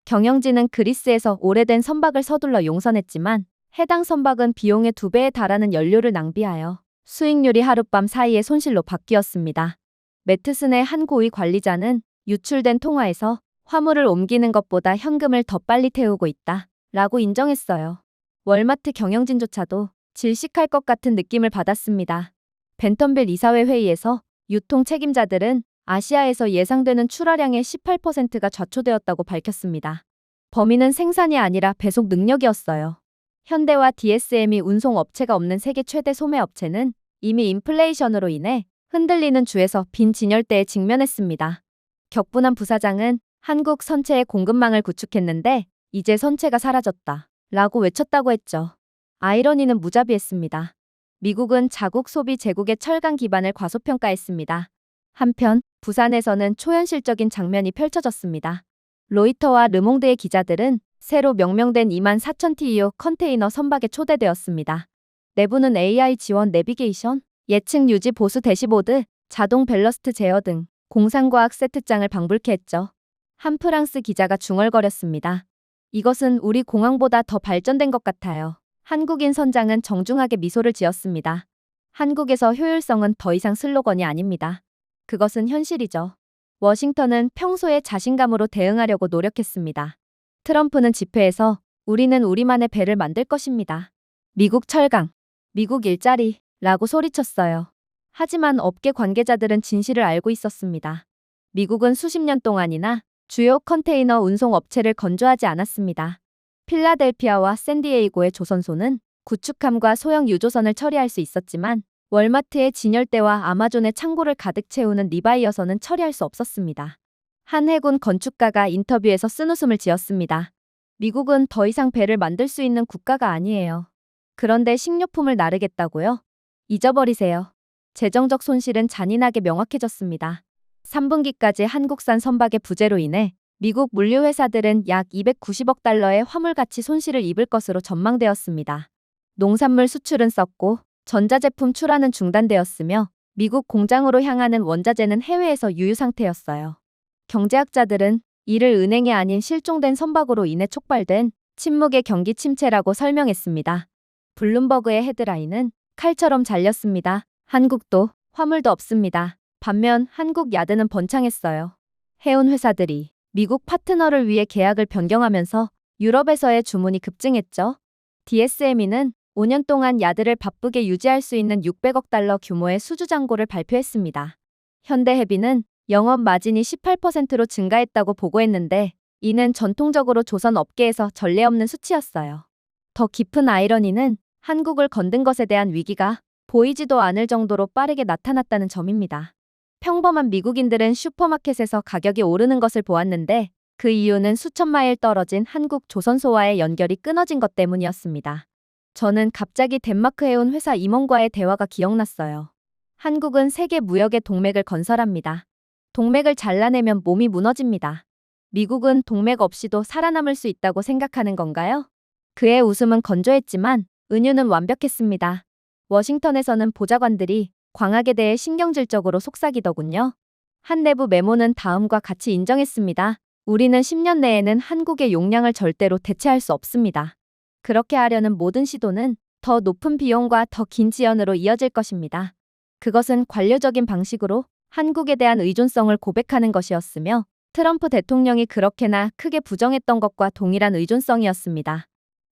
[SPEAKER 1] 경영진은 그리스에서 오래된 선박을 서둘러 용선했지만 해당 선박은 비용의 2배에 달하는 연료를 낭비하여 수익률이 하룻밤 사이에 손실로 바뀌었습니다. 매트슨의 한 고위 관리자는 유출된 통화에서 화물을 옮기는 것보다 현금을 더 빨리 태우고 있다 라고 인정했어요. 월마트 경영진조차도 질식할 것 같은 느낌을 받았습니다. 벤턴빌 이사회 회의에서 유통 책임자들은 아시아에서 예상되는 출하량의 18%가 좌초되었다고 밝혔습니다. 범인은 생산이 아니라 배송 능력이었어요. 현대와 DSM이 운송업체가 없는 세계 최대 소매업체는 이미 인플레이션으로 인해 흔들리는 주에서 빈 진열대에 직면했습니다. 격분한 부사장은 한국 선체의 공급망을 구축했는데 이제 선체가 사라졌다 라고 외쳤다고 했죠. 아이러니는 무자비했습니다. 미국은 자국 소비 제국의 철강 기반을 과소평가했습니다. 한편 부산에서는 초현실적인 장면이 펼쳐졌습니다. 로이터와 르몽드의 기자들은 새로 명명된 24,000TEU 컨테이너 선박에 초대되었습니다. 내부는 AI 지원 내비게이션, 예측 유지 보수 대시보드, 자동 밸러스트 제어 등 공상과학 세트장을 방불케 했죠. 한 프랑스 기자가 중얼거렸습니다. 이것은 우리 공항보다 더 발전된 것 같아요. 한국인 선장은 정중하게 미소를 지었습니다. 한국에서 효율성은 더 이상 슬로건이 아닙니다. 그것은 현실이죠. 워싱턴은 평소에 자신감으로 대응하려고 노력했습니다. 트럼프는 집회에서 우리는 우리만의 배를 만들 것입니다. 미국 철강, 미국 일자리 라고 소리쳤어요. 하지만 업계 관계자들은 진실을 알고 있었습니다. 미국은 수십 년 동안이나 주요 컨테이너 운송 업체를 건조하지 않았습니다. 필라델피아와 샌디에이고의 조선소는 구축함과 소형 유조선을 처리할 수 있었지만 월마트의 진열대와 아마존의 창고를 가득 채우는 리바이어선은 처리할 수 없었습니다. 한 해군 건축가가 인터뷰에서 쓴웃음을 지었습니다. 미국은 더 이상 배를 만들 수 있는 국가가 아니에요. 그런데 식료품을 나르겠다고요? 잊어버리세요. 재정적 손실은 잔인하게 명확해졌습니다. 3분기까지 한국산 선박의 부재로 인해 미국 물류회사들은 약 290억 달러의 화물가치 손실을 입을 것으로 전망되었습니다. 농산물 수출은 썩고 전자제품 출하는 중단되었으며 미국 공장으로 향하는 원자재는 해외에서 유유 상태였어요. 경제학자들은 이를 은행이 아닌 실종된 선박으로 인해 촉발된 침묵의 경기 침체라고 설명했습니다. 블룸버그의 헤드라인은 칼처럼 잘렸습니다. 한국도 화물도 없습니다. 반면 한국 야드는 번창했어요. 해운 회사들이 미국 파트너를 위해 계약을 변경하면서 유럽에서의 주문이 급증했죠. DSME는 5년 동안 야드를 바쁘게 유지할 수 있는 600억 달러 규모의 수주 잔고를 발표했습니다. 현대해비는 영업 마진이 18%로 증가했다고 보고했는데 이는 전통적으로 조선 업계에서 전례 없는 수치였어요. 더 깊은 아이러니는 한국을 건든 것에 대한 위기가 보이지도 않을 정도로 빠르게 나타났다는 점입니다. 평범한 미국인들은 슈퍼마켓에서 가격이 오르는 것을 보았는데 그 이유는 수천 마일 떨어진 한국 조선소와의 연결이 끊어진 것 때문이었습니다. 저는 갑자기 덴마크에 온 회사 임원과의 대화가 기억났어요. 한국은 세계 무역의 동맥을 건설합니다. 동맥을 잘라내면 몸이 무너집니다. 미국은 동맥 없이도 살아남을 수 있다고 생각하는 건가요? 그의 웃음은 건조했지만 은유는 완벽했습니다. 워싱턴에서는 보좌관들이 광학에 대해 신경질적으로 속삭이더군요. 한 내부 메모는 다음과 같이 인정했습니다. 우리는 10년 내에는 한국의 용량을 절대로 대체할 수 없습니다. 그렇게 하려는 모든 시도는 더 높은 비용과 더 긴 지연으로 이어질 것입니다. 그것은 관료적인 방식으로 한국에 대한 의존성을 고백하는 것이었으며 트럼프 대통령이 그렇게나 크게 부정했던 것과 동일한 의존성이었습니다.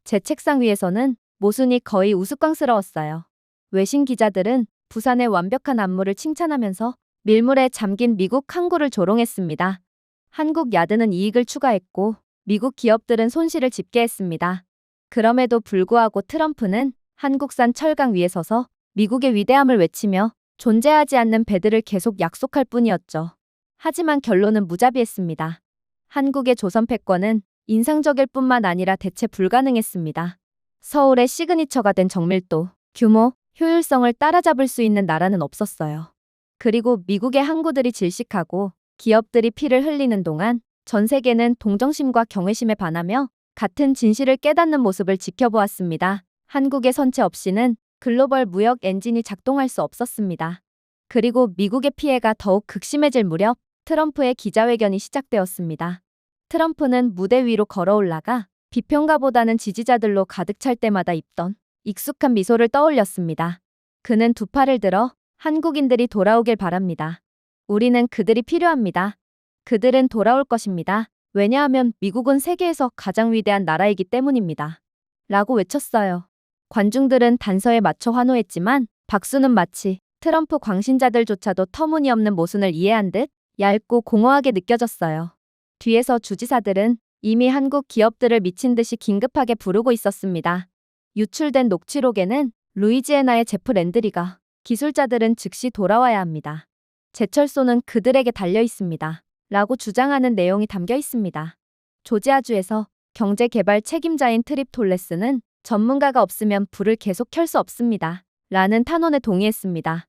[SPEAKER 1] 제 책상 위에서는 모순이 거의 우스꽝스러웠어요. 외신 기자들은 부산의 완벽한 안무를 칭찬하면서 밀물에 잠긴 미국 항구를 조롱했습니다. 한국 야드는 이익을 추가했고 미국 기업들은 손실을 집계했습니다. 그럼에도 불구하고 트럼프는 한국산 철강 위에 서서 미국의 위대함을 외치며 존재하지 않는 배들을 계속 약속할 뿐이었죠. 하지만 결론은 무자비했습니다. 한국의 조선 패권은 인상적일 뿐만 아니라 대체 불가능했습니다. 서울의 시그니처가 된 정밀도, 규모, 효율성을 따라잡을 수 있는 나라는 없었어요. 그리고 미국의 항구들이 질식하고 기업들이 피를 흘리는 동안 전 세계는 동정심과 경외심에 반하며 같은 진실을 깨닫는 모습을 지켜보았습니다. 한국의 선체 없이는 글로벌 무역 엔진이 작동할 수 없었습니다. 그리고 미국의 피해가 더욱 극심해질 무렵 트럼프의 기자회견이 시작되었습니다. 트럼프는 무대 위로 걸어올라가 비평가보다는 지지자들로 가득 찰 때마다 입던 익숙한 미소를 떠올렸습니다. 그는 두 팔을 들어 한국인들이 돌아오길 바랍니다. 우리는 그들이 필요합니다. 그들은 돌아올 것입니다. 왜냐하면 미국은 세계에서 가장 위대한 나라이기 때문입니다. 라고 외쳤어요. 관중들은 단서에 맞춰 환호했지만 박수는 마치 트럼프 광신자들조차도 터무니없는 모순을 이해한 듯 얇고 공허하게 느껴졌어요. 뒤에서 주지사들은 이미 한국 기업들을 미친 듯이 긴급하게 부르고 있었습니다. 유출된 녹취록에는 루이지애나의 제프 랜드리가 기술자들은 즉시 돌아와야 합니다. 제철소는 그들에게 달려 있습니다. 라고 주장하는 내용이 담겨 있습니다. 조지아주에서 경제개발 책임자인 트립 톨레스는 전문가가 없으면 불을 계속 켤 수 없습니다. 라는 탄원에 동의했습니다.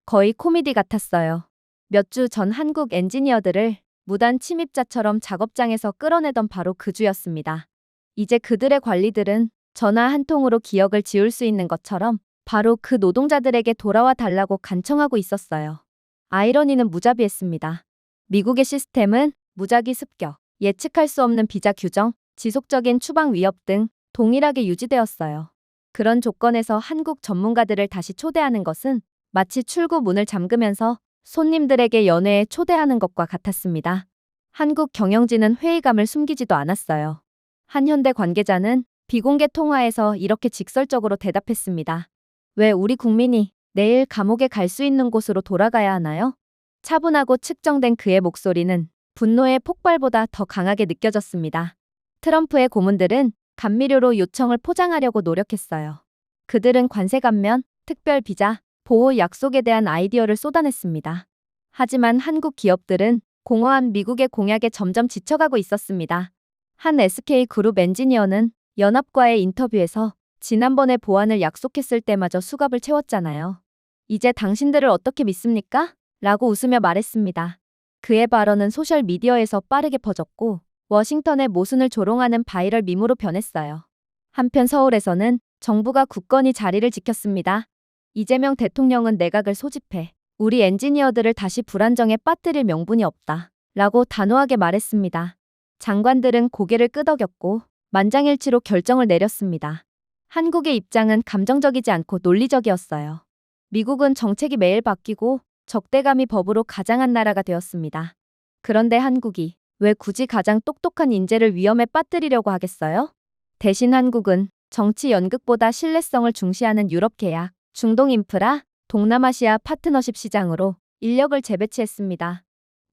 [SPEAKER 1] 거의 코미디 같았어요. 몇 주 전 한국 엔지니어들을 무단 침입자처럼 작업장에서 끌어내던 바로 그 주였습니다. 이제 그들의 관리들은 전화 한 통으로 기억을 지울 수 있는 것처럼 바로 그 노동자들에게 돌아와 달라고 간청하고 있었어요. 아이러니는 무자비했습니다. 미국의 시스템은 무작위 습격, 예측할 수 없는 비자 규정, 지속적인 추방 위협 등 동일하게 유지되었어요. 그런 조건에서 한국 전문가들을 다시 초대하는 것은 마치 출구 문을 잠그면서 손님들에게 연회에 초대하는 것과 같았습니다. 한국 경영진은 회의감을 숨기지도 않았어요. 한 현대 관계자는 비공개 통화에서 이렇게 직설적으로 대답했습니다. 왜 우리 국민이 내일 감옥에 갈 수 있는 곳으로 돌아가야 하나요? 차분하고 측정된 그의 목소리는 분노의 폭발보다 더 강하게 느껴졌습니다. 트럼프의 고문들은 감미료로 요청을 포장하려고 노력했어요. 그들은 관세 감면, 특별 비자, 보호 약속에 대한 아이디어를 쏟아냈습니다. 하지만 한국 기업들은 공허한 미국의 공약에 점점 지쳐가고 있었습니다. 한 SK그룹 엔지니어는 연합과의 인터뷰에서 지난번에 보안을 약속했을 때마저 수갑을 채웠잖아요. 이제 당신들을 어떻게 믿습니까? 라고 웃으며 말했습니다. 그의 발언은 소셜미디어에서 빠르게 퍼졌고 워싱턴의 모순을 조롱하는 바이럴 밈으로 변했어요. 한편 서울에서는 정부가 굳건히 자리를 지켰습니다. 이재명 대통령은 내각을 소집해 우리 엔지니어들을 다시 불안정에 빠뜨릴 명분이 없다. 라고 단호하게 말했습니다. 장관들은 고개를 끄덕였고 만장일치로 결정을 내렸습니다. 한국의 입장은 감정적이지 않고 논리적이었어요. 미국은 정책이 매일 바뀌고 적대감이 법으로 가장한 나라가 되었습니다. 그런데 한국이 왜 굳이 가장 똑똑한 인재를 위험에 빠뜨리려고 하겠어요? 대신 한국은 정치 연극보다 신뢰성을 중시하는 유럽 계약, 중동 인프라, 동남아시아 파트너십 시장으로 인력을 재배치했습니다.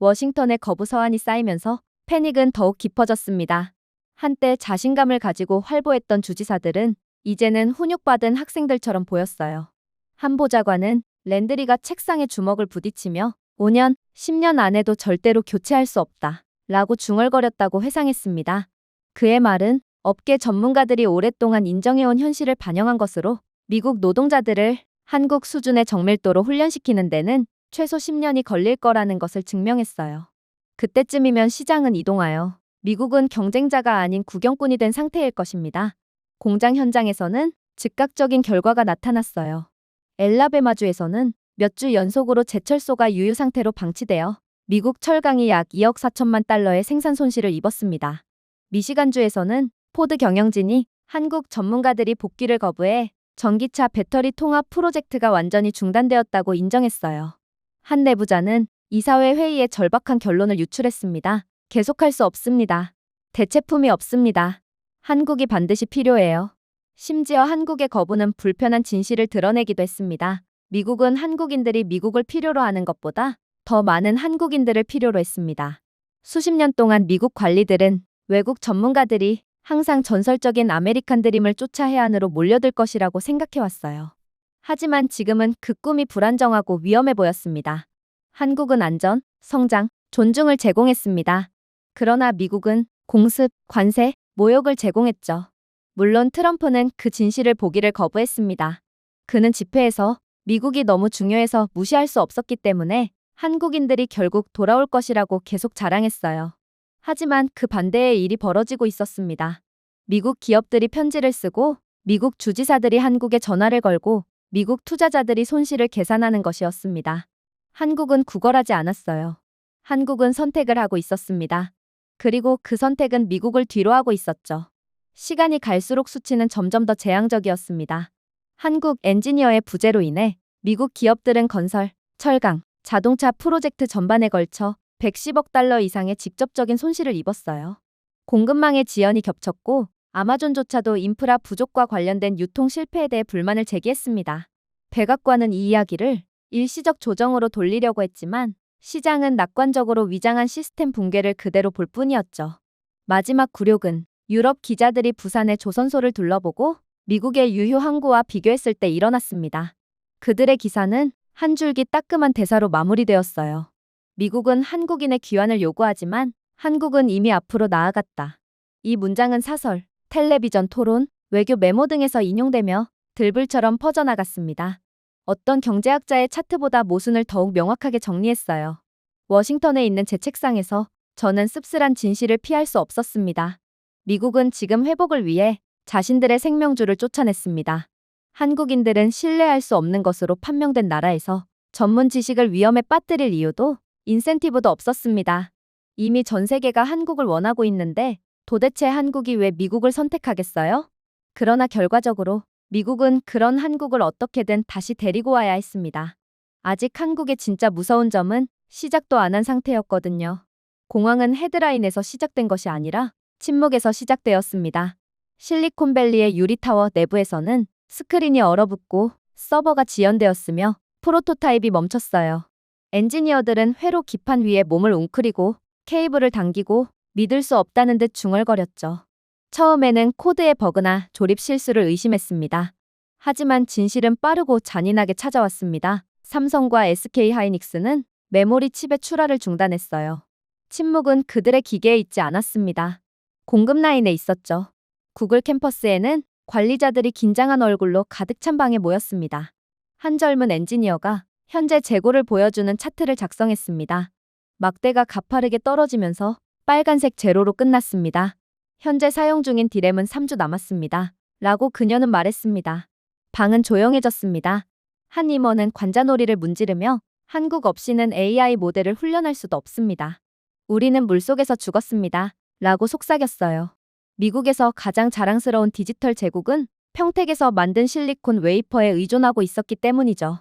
[SPEAKER 1] 워싱턴의 거부 서한이 쌓이면서 패닉은 더욱 깊어졌습니다. 한때 자신감을 가지고 활보했던 주지사들은 이제는 훈육받은 학생들처럼 보였어요. 한 보좌관은 랜드리가 책상에 주먹을 부딪히며 5년, 10년 안에도 절대로 교체할 수 없다. 라고 중얼거렸다고 회상했습니다. 그의 말은 업계 전문가들이 오랫동안 인정해온 현실을 반영한 것으로 미국 노동자들을 한국 수준의 정밀도로 훈련시키는 데는 최소 10년이 걸릴 거라는 것을 증명했어요. 그때쯤이면 시장은 이동하여 미국은 경쟁자가 아닌 구경꾼이 된 상태일 것입니다. 공장 현장에서는 즉각적인 결과가 나타났어요. 엘라베마주에서는 몇 주 연속으로 제철소가 유유 상태로 방치되어 미국 철강이 약 2억 4천만 달러의 생산 손실을 입었습니다. 미시간주에서는 포드 경영진이 한국 전문가들이 복귀를 거부해 전기차 배터리 통합 프로젝트가 완전히 중단되었다고 인정했어요. 한 내부자는 이사회 회의에 절박한 결론을 유출했습니다. 계속할 수 없습니다. 대체품이 없습니다. 한국이 반드시 필요해요. 심지어 한국의 거부는 불편한 진실을 드러내기도 했습니다. 미국은 한국인들이 미국을 필요로 하는 것보다 더 많은 한국인들을 필요로 했습니다. 수십 년 동안 미국 관리들은 외국 전문가들이 항상 전설적인 아메리칸 드림을 쫓아 해안으로 몰려들 것이라고 생각해왔어요. 하지만 지금은 그 꿈이 불안정하고 위험해 보였습니다. 한국은 안전, 성장, 존중을 제공했습니다. 그러나 미국은 공습, 관세, 모욕을 제공했죠. 물론 트럼프는 그 진실을 보기를 거부했습니다. 그는 집회에서 미국이 너무 중요해서 무시할 수 없었기 때문에 한국인들이 결국 돌아올 것이라고 계속 자랑했어요. 하지만 그 반대의 일이 벌어지고 있었습니다. 미국 기업들이 편지를 쓰고 미국 주지사들이 한국에 전화를 걸고 미국 투자자들이 손실을 계산하는 것이었습니다. 한국은 구걸하지 않았어요. 한국은 선택을 하고 있었습니다. 그리고 그 선택은 미국을 뒤로하고 있었죠. 시간이 갈수록 수치는 점점 더 재앙적이었습니다. 한국 엔지니어의 부재로 인해 미국 기업들은 건설, 철강, 자동차 프로젝트 전반에 걸쳐 110억 달러 이상의 직접적인 손실을 입었어요. 공급망의 지연이 겹쳤고 아마존조차도 인프라 부족과 관련된 유통 실패에 대해 불만을 제기했습니다. 백악관은 이 이야기를 일시적 조정으로 돌리려고 했지만 시장은 낙관적으로 위장한 시스템 붕괴를 그대로 볼 뿐이었죠. 마지막 굴욕은 유럽 기자들이 부산의 조선소를 둘러보고 미국의 유효 항구와 비교했을 때 일어났습니다. 그들의 기사는 한 줄기 따끔한 대사로 마무리되었어요. 미국은 한국인의 귀환을 요구하지만 한국은 이미 앞으로 나아갔다. 이 문장은 사설, 텔레비전 토론, 외교 메모 등에서 인용되며 들불처럼 퍼져나갔습니다. 어떤 경제학자의 차트보다 모순을 더욱 명확하게 정리했어요. 워싱턴에 있는 제 책상에서 저는 씁쓸한 진실을 피할 수 없었습니다. 미국은 지금 회복을 위해 자신들의 생명줄을 쫓아냈습니다. 한국인들은 신뢰할 수 없는 것으로 판명된 나라에서 전문 지식을 위험에 빠뜨릴 이유도 인센티브도 없었습니다. 이미 전 세계가 한국을 원하고 있는데 도대체 한국이 왜 미국을 선택하겠어요? 그러나 결과적으로 미국은 그런 한국을 어떻게든 다시 데리고 와야 했습니다. 아직 한국의 진짜 무서운 점은 시작도 안 한 상태였거든요. 공황은 헤드라인에서 시작된 것이 아니라 침묵에서 시작되었습니다. 실리콘밸리의 유리타워 내부에서는 스크린이 얼어붙고 서버가 지연되었으며 프로토타입이 멈췄어요. 엔지니어들은 회로 기판 위에 몸을 웅크리고 케이블을 당기고 믿을 수 없다는 듯 중얼거렸죠. 처음에는 코드의 버그나 조립 실수를 의심했습니다. 하지만 진실은 빠르고 잔인하게 찾아왔습니다. 삼성과 SK 하이닉스는 메모리 칩의 출하를 중단했어요. 침묵은 그들의 기계에 있지 않았습니다. 공급 라인에 있었죠. 구글 캠퍼스에는 관리자들이 긴장한 얼굴로 가득 찬 방에 모였습니다. 한 젊은 엔지니어가 현재 재고를 보여주는 차트를 작성했습니다. 막대가 가파르게 떨어지면서 빨간색 제로로 끝났습니다. 현재 사용 중인 디램은 3주 남았습니다. 라고 그녀는 말했습니다. 방은 조용해졌습니다. 한 임원은 관자놀이를 문지르며 한국 없이는 AI 모델을 훈련할 수도 없습니다. 우리는 물속에서 죽었습니다. 라고 속삭였어요. 미국에서 가장 자랑스러운 디지털 제국은 평택에서 만든 실리콘 웨이퍼에 의존하고 있었기 때문이죠.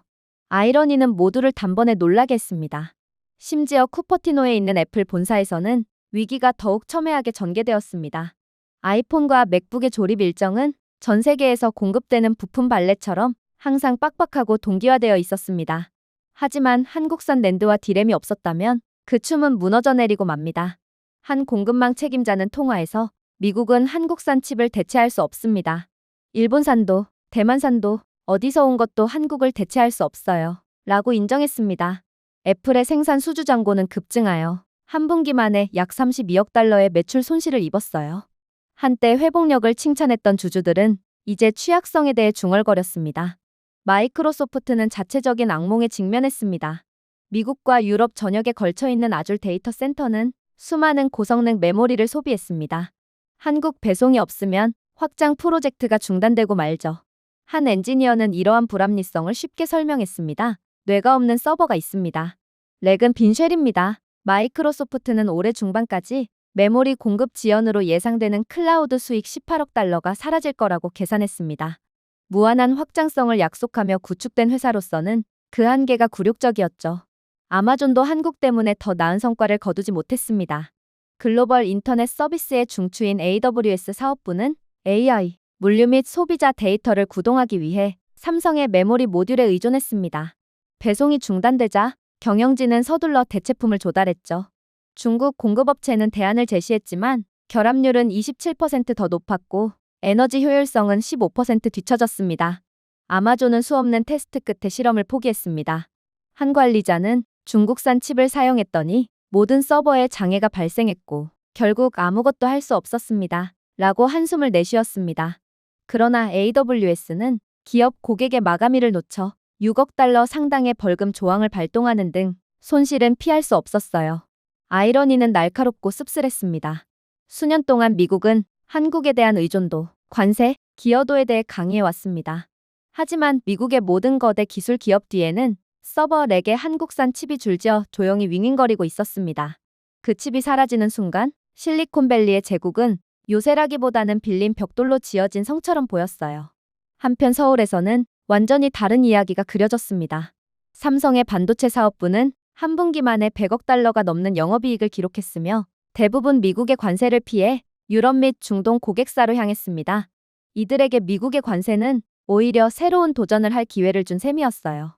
[SPEAKER 1] 아이러니는 모두를 단번에 놀라게 했습니다. 심지어 쿠퍼티노에 있는 애플 본사에서는 위기가 더욱 첨예하게 전개되었습니다. 아이폰과 맥북의 조립 일정은 전 세계에서 공급되는 부품 발레처럼 항상 빡빡하고 동기화되어 있었습니다. 하지만 한국산 낸드와 디램이 없었다면 그 춤은 무너져 내리고 맙니다. 한 공급망 책임자는 통화에서 미국은 한국산 칩을 대체할 수 없습니다. 일본산도, 대만산도, 어디서 온 것도 한국을 대체할 수 없어요. 라고 인정했습니다. 애플의 생산 수주 잔고는 급증하여 한 분기 만에 약 32억 달러의 매출 손실을 입었어요. 한때 회복력을 칭찬했던 주주들은 이제 취약성에 대해 중얼거렸습니다. 마이크로소프트는 자체적인 악몽에 직면했습니다. 미국과 유럽 전역에 걸쳐있는 아줄 데이터 센터는 수많은 고성능 메모리를 소비했습니다. 한국 배송이 없으면 확장 프로젝트가 중단되고 말죠. 한 엔지니어는 이러한 불합리성을 쉽게 설명했습니다. 뇌가 없는 서버가 있습니다. 렉은 빈쉘입니다. 마이크로소프트는 올해 중반까지 메모리 공급 지연으로 예상되는 클라우드 수익 18억 달러가 사라질 거라고 계산했습니다. 무한한 확장성을 약속하며 구축된 회사로서는 그 한계가 굴욕적이었죠. 아마존도 한국 때문에 더 나은 성과를 거두지 못했습니다. 글로벌 인터넷 서비스의 중추인 AWS 사업부는 AI, 물류 및 소비자 데이터를 구동하기 위해 삼성의 메모리 모듈에 의존했습니다. 배송이 중단되자 경영진은 서둘러 대체품을 조달했죠. 중국 공급업체는 대안을 제시했지만 결합률은 27% 더 높았고 에너지 효율성은 15% 뒤처졌습니다. 아마존은 수없는 테스트 끝에 실험을 포기했습니다. 한 관리자는 중국산 칩을 사용했더니 모든 서버에 장애가 발생했고 결국 아무것도 할 수 없었습니다. 라고 한숨을 내쉬었습니다. 그러나 AWS는 기업 고객의 마감일을 놓쳐 6억 달러 상당의 벌금 조항을 발동하는 등 손실은 피할 수 없었어요. 아이러니는 날카롭고 씁쓸했습니다. 수년 동안 미국은 한국에 대한 의존도, 관세, 기여도에 대해 강의해왔습니다. 하지만 미국의 모든 거대 기술 기업 뒤에는 서버 렉에 한국산 칩이 줄지어 조용히 윙윙거리고 있었습니다. 그 칩이 사라지는 순간 실리콘밸리의 제국은 요새라기보다는 빌린 벽돌로 지어진 성처럼 보였어요. 한편 서울에서는 완전히 다른 이야기가 그려졌습니다. 삼성의 반도체 사업부는 한 분기 만에 100억 달러가 넘는 영업이익을 기록했으며 대부분 미국의 관세를 피해 유럽 및 중동 고객사로 향했습니다. 이들에게 미국의 관세는 오히려 새로운 도전을 할 기회를 준 셈이었어요.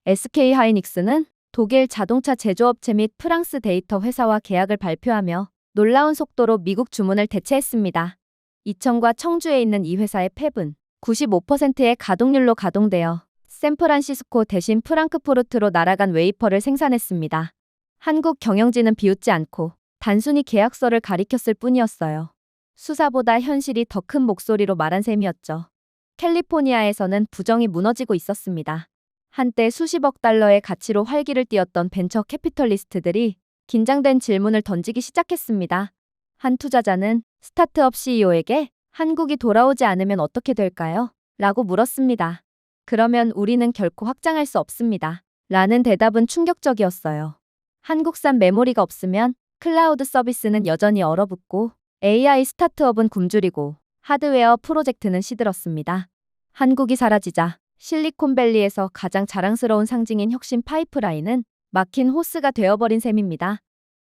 [SPEAKER 1] SK 하이닉스는 독일 자동차 제조업체 및 프랑스 데이터 회사와 계약을 발표하며 놀라운 속도로 미국 주문을 대체했습니다. 이천과 청주에 있는 이 회사의 팹은 95%의 가동률로 가동되어 샌프란시스코 대신 프랑크푸르트로 날아간 웨이퍼를 생산했습니다. 한국 경영진은 비웃지 않고 단순히 계약서를 가리켰을 뿐이었어요. 수사보다 현실이 더 큰 목소리로 말한 셈이었죠. 캘리포니아에서는 부정이 무너지고 있었습니다. 한때 수십억 달러의 가치로 활기를 띠었던 벤처 캐피털리스트들이 긴장된 질문을 던지기 시작했습니다. 한 투자자는 스타트업 CEO에게 한국이 돌아오지 않으면 어떻게 될까요? 라고 물었습니다. 그러면 우리는 결코 확장할 수 없습니다. 라는 대답은 충격적이었어요. 한국산 메모리가 없으면 클라우드 서비스는 여전히 얼어붙고 AI 스타트업은 굶주리고 하드웨어 프로젝트는 시들었습니다. 한국이 사라지자 실리콘밸리에서 가장 자랑스러운 상징인 혁신 파이프라인은 막힌 호스가 되어버린 셈입니다.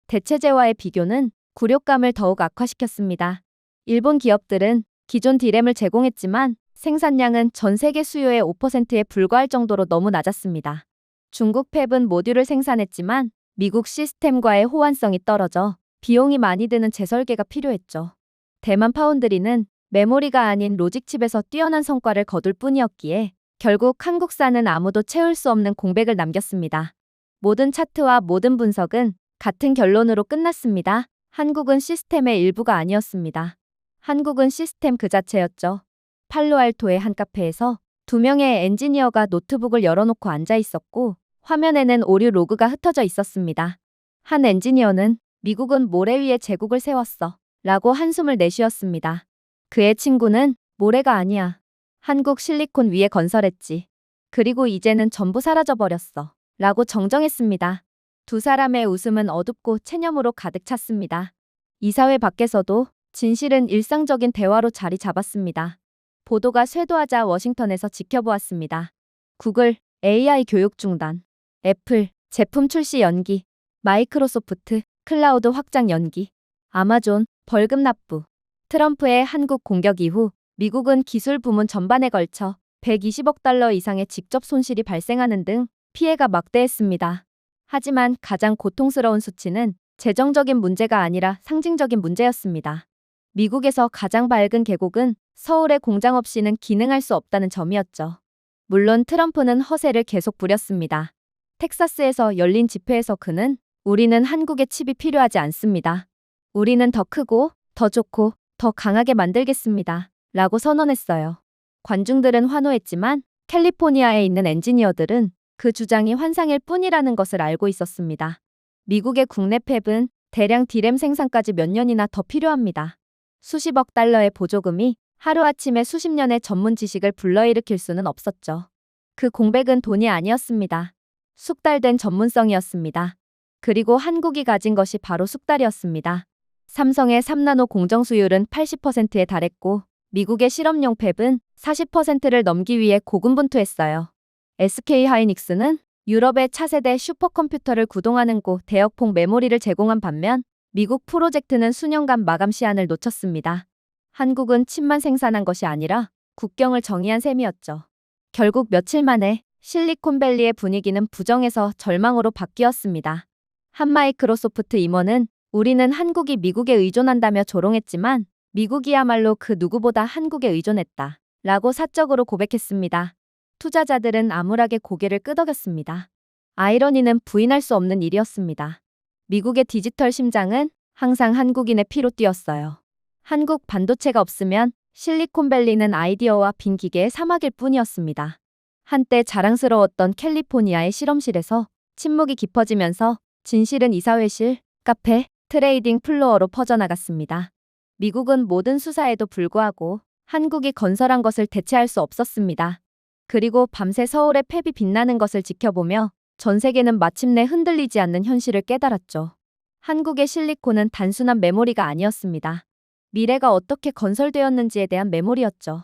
[SPEAKER 1] 대체재와의 비교는 굴욕감을 더욱 악화시켰습니다. 일본 기업들은 기존 디램을 제공했지만 생산량은 전 세계 수요의 5%에 불과할 정도로 너무 낮았습니다. 중국 팹은 모듈을 생산했지만 미국 시스템과의 호환성이 떨어져 비용이 많이 드는 재설계가 필요했죠. 대만 파운드리는 메모리가 아닌 로직칩에서 뛰어난 성과를 거둘 뿐이었기에 결국 한국사는 아무도 채울 수 없는 공백을 남겼습니다. 모든 차트와 모든 분석은 같은 결론으로 끝났습니다. 한국은 시스템의 일부가 아니었습니다. 한국은 시스템 그 자체였죠. 팔로알토의 한 카페에서 2명의 엔지니어가 노트북을 열어놓고 앉아 있었고 화면에는 오류 로그가 흩어져 있었습니다. 한 엔지니어는 미국은 모래 위에 제국을 세웠어 라고 한숨을 내쉬었습니다. 그의 친구는 모래가 아니야. 한국 실리콘 위에 건설했지. 그리고 이제는 전부 사라져버렸어 라고 정정했습니다. 두 사람의 웃음은 어둡고 체념으로 가득 찼습니다. 이사회 밖에서도 진실은 일상적인 대화로 자리 잡았습니다. 보도가 쇄도하자 워싱턴에서 지켜보았습니다. 구글, AI 교육 중단. 애플, 제품 출시 연기. 마이크로소프트, 클라우드 확장 연기. 아마존, 벌금 납부. 트럼프의 한국 공격 이후 미국은 기술 부문 전반에 걸쳐 120억 달러 이상의 직접 손실이 발생하는 등 피해가 막대했습니다. 하지만 가장 고통스러운 수치는 재정적인 문제가 아니라 상징적인 문제였습니다. 미국에서 가장 밝은 계곡은 서울의 공장 없이는 기능할 수 없다는 점이었죠. 물론 트럼프는 허세를 계속 부렸습니다. 텍사스에서 열린 집회에서 그는 우리는 한국의 칩이 필요하지 않습니다. 우리는 더 크고 더 좋고 더 강하게 만들겠습니다. 라고 선언했어요. 관중들은 환호했지만 캘리포니아에 있는 엔지니어들은 그 주장이 환상일 뿐이라는 것을 알고 있었습니다. 미국의 국내 팹은 대량 디램 생산까지 몇 년이나 더 필요합니다. 수십억 달러의 보조금이 하루아침에 수십 년의 전문 지식을 불러일으킬 수는 없었죠. 그 공백은 돈이 아니었습니다. 숙달된 전문성이었습니다. 그리고 한국이 가진 것이 바로 숙달이었습니다. 삼성의 3나노 공정 수율은 80%에 달했고 미국의 실험용 팹은 40%를 넘기 위해 고군분투했어요. SK 하이닉스는 유럽의 차세대 슈퍼컴퓨터를 구동하는 고 대역폭 메모리를 제공한 반면 미국 프로젝트는 수년간 마감 시한을 놓쳤습니다. 한국은 칩만 생산한 것이 아니라 국경을 정의한 셈이었죠. 결국 며칠 만에 실리콘밸리의 분위기는 부정에서 절망으로 바뀌었습니다. 한 마이크로소프트 임원은 우리는 한국이 미국에 의존한다며 조롱했지만 미국이야말로 그 누구보다 한국에 의존했다. 라고 사적으로 고백했습니다. 투자자들은 암울하게 고개를 끄덕였습니다. 아이러니는 부인할 수 없는 일이었습니다. 미국의 디지털 심장은 항상 한국인의 피로 뛰었어요. 한국 반도체가 없으면 실리콘밸리는 아이디어와 빈 기계의 사막일 뿐이었습니다. 한때 자랑스러웠던 캘리포니아의 실험실에서 침묵이 깊어지면서 진실은 이사회실, 카페, 트레이딩 플로어로 퍼져나갔습니다. 미국은 모든 수사에도 불구하고 한국이 건설한 것을 대체할 수 없었습니다. 그리고 밤새 서울의 팹이 빛나는 것을 지켜보며 전 세계는 마침내 흔들리지 않는 현실을 깨달았죠. 한국의 실리콘은 단순한 메모리가 아니었습니다. 미래가 어떻게 건설되었는지에 대한 메모리였죠.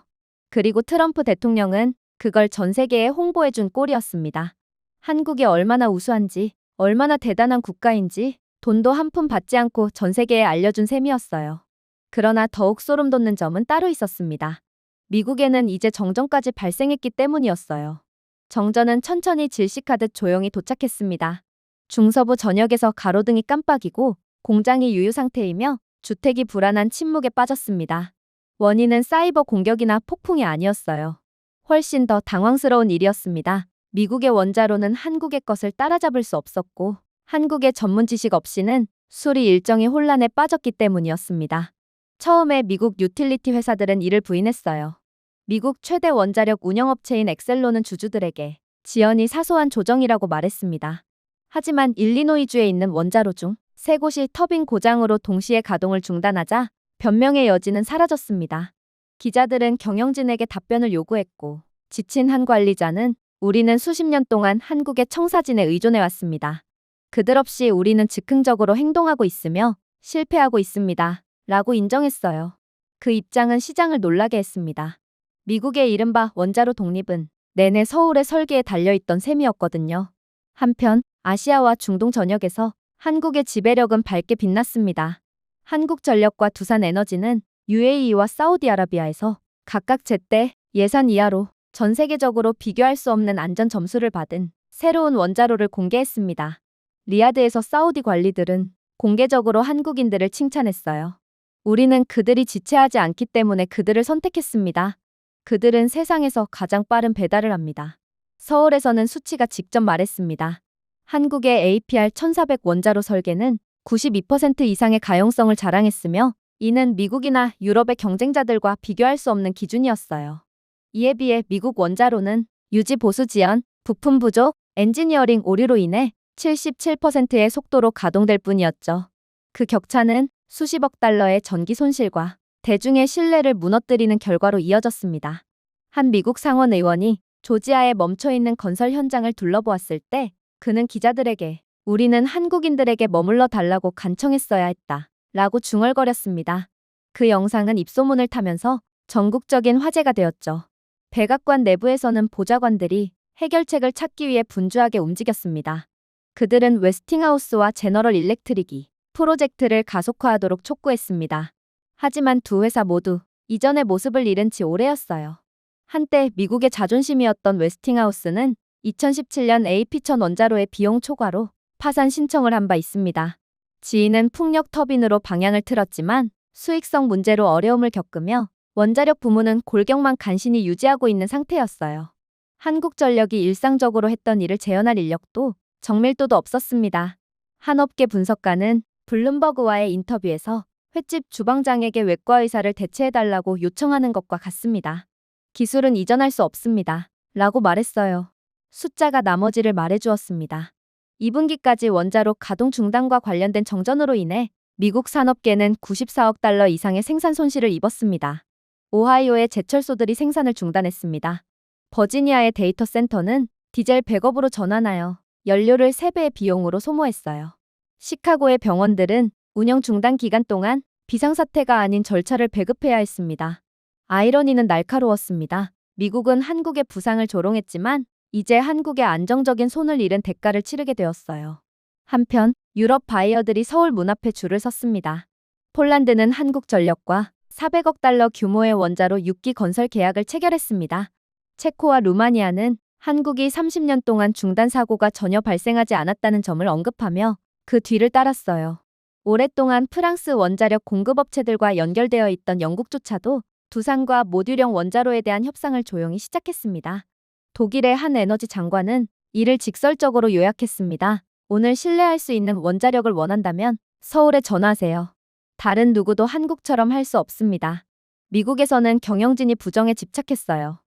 [SPEAKER 1] 그리고 트럼프 대통령은 그걸 전 세계에 홍보해준 꼴이었습니다. 한국이 얼마나 우수한지, 얼마나 대단한 국가인지 돈도 한 푼 받지 않고 전 세계에 알려준 셈이었어요. 그러나 더욱 소름 돋는 점은 따로 있었습니다. 미국에는 이제 정전까지 발생했기 때문이었어요. 정전은 천천히 질식하듯 조용히 도착했습니다. 중서부 전역에서 가로등이 깜빡이고 공장이 유유 상태이며 주택이 불안한 침묵에 빠졌습니다. 원인은 사이버 공격이나 폭풍이 아니었어요. 훨씬 더 당황스러운 일이었습니다. 미국의 원자로는 한국의 것을 따라잡을 수 없었고 한국의 전문 지식 없이는 수리 일정이 혼란에 빠졌기 때문이었습니다. 처음에 미국 유틸리티 회사들은 이를 부인했어요. 미국 최대 원자력 운영업체인 엑셀론은 주주들에게 지연이 사소한 조정이라고 말했습니다. 하지만 일리노이주에 있는 원자로 중 세 곳이 터빈 고장으로 동시에 가동을 중단하자 변명의 여지는 사라졌습니다. 기자들은 경영진에게 답변을 요구했고 지친 한 관리자는 우리는 수십 년 동안 한국의 청사진에 의존해왔습니다. 그들 없이 우리는 즉흥적으로 행동하고 있으며 실패하고 있습니다. 라고 인정했어요. 그 입장은 시장을 놀라게 했습니다. 미국의 이른바 원자로 독립은 내내 서울의 설계에 달려있던 셈이었거든요. 한편 아시아와 중동 전역에서 한국의 지배력은 밝게 빛났습니다. 한국전력과 두산에너지는 UAE와 사우디아라비아에서 각각 제때 예산 이하로 전 세계적으로 비교할 수 없는 안전 점수를 받은 새로운 원자로를 공개했습니다. 리야드에서 사우디 관리들은 공개적으로 한국인들을 칭찬했어요. 우리는 그들이 지체하지 않기 때문에 그들을 선택했습니다. 그들은 세상에서 가장 빠른 배달을 합니다. 서울에서는 수치가 직접 말했습니다. 한국의 APR 1400 원자로 설계는 92% 이상의 가용성을 자랑했으며 이는 미국이나 유럽의 경쟁자들과 비교할 수 없는 기준이었어요. 이에 비해 미국 원자로는 유지 보수 지연, 부품 부족, 엔지니어링 오류로 인해 77%의 속도로 가동될 뿐이었죠. 그 격차는 수십억 달러의 전기 손실과 대중의 신뢰를 무너뜨리는 결과로 이어졌습니다. 한 미국 상원 의원이 조지아에 멈춰있는 건설 현장을 둘러보았을 때 그는 기자들에게 우리는 한국인들에게 머물러 달라고 간청했어야 했다. 라고 중얼거렸습니다. 그 영상은 입소문을 타면서 전국적인 화제가 되었죠. 백악관 내부에서는 보좌관들이 해결책을 찾기 위해 분주하게 움직였습니다. 그들은 웨스팅하우스와 제너럴 일렉트릭이 프로젝트를 가속화하도록 촉구했습니다. 하지만 두 회사 모두 이전의 모습을 잃은 지 오래였어요. 한때 미국의 자존심이었던 웨스팅하우스는 2017년 AP1000 원자로의 비용 초과로 파산 신청을 한 바 있습니다. 지인은 풍력 터빈으로 방향을 틀었지만 수익성 문제로 어려움을 겪으며 원자력 부문은 골격만 간신히 유지하고 있는 상태였어요. 한국전력이 일상적으로 했던 일을 재현할 인력도 정밀도도 없었습니다. 한 업계 분석가는 블룸버그와의 인터뷰에서 횟집 주방장에게 외과 의사를 대체해달라고 요청하는 것과 같습니다. 기술은 이전할 수 없습니다. 라고 말했어요. 숫자가 나머지를 말해주었습니다. 2분기까지 원자로 가동 중단과 관련된 정전으로 인해 미국 산업계는 94억 달러 이상의 생산 손실을 입었습니다. 오하이오의 제철소들이 생산을 중단했습니다. 버지니아의 데이터 센터는 디젤 백업으로 전환하여 연료를 3배의 비용으로 소모했어요. 시카고의 병원들은 운영 중단 기간 동안 비상사태가 아닌 절차를 배급해야 했습니다. 아이러니는 날카로웠습니다. 미국은 한국의 부상을 조롱했지만 이제 한국의 안정적인 손을 잃은 대가를 치르게 되었어요. 한편 유럽 바이어들이 서울 문 앞에 줄을 섰습니다. 폴란드는 한국전력과 400억 달러 규모의 원자로 6기 건설 계약을 체결했습니다. 체코와 루마니아는 한국이 30년 동안 중단 사고가 전혀 발생하지 않았다는 점을 언급하며 그 뒤를 따랐어요. 오랫동안 프랑스 원자력 공급업체들과 연결되어 있던 영국조차도 두산과 모듈형 원자로에 대한 협상을 조용히 시작했습니다. 독일의 한 에너지 장관은 이를 직설적으로 요약했습니다. 오늘 신뢰할 수 있는 원자력을 원한다면 서울에 전화하세요. 다른 누구도 한국처럼 할 수 없습니다. 미국에서는 경영진이 부정에 집착했어요.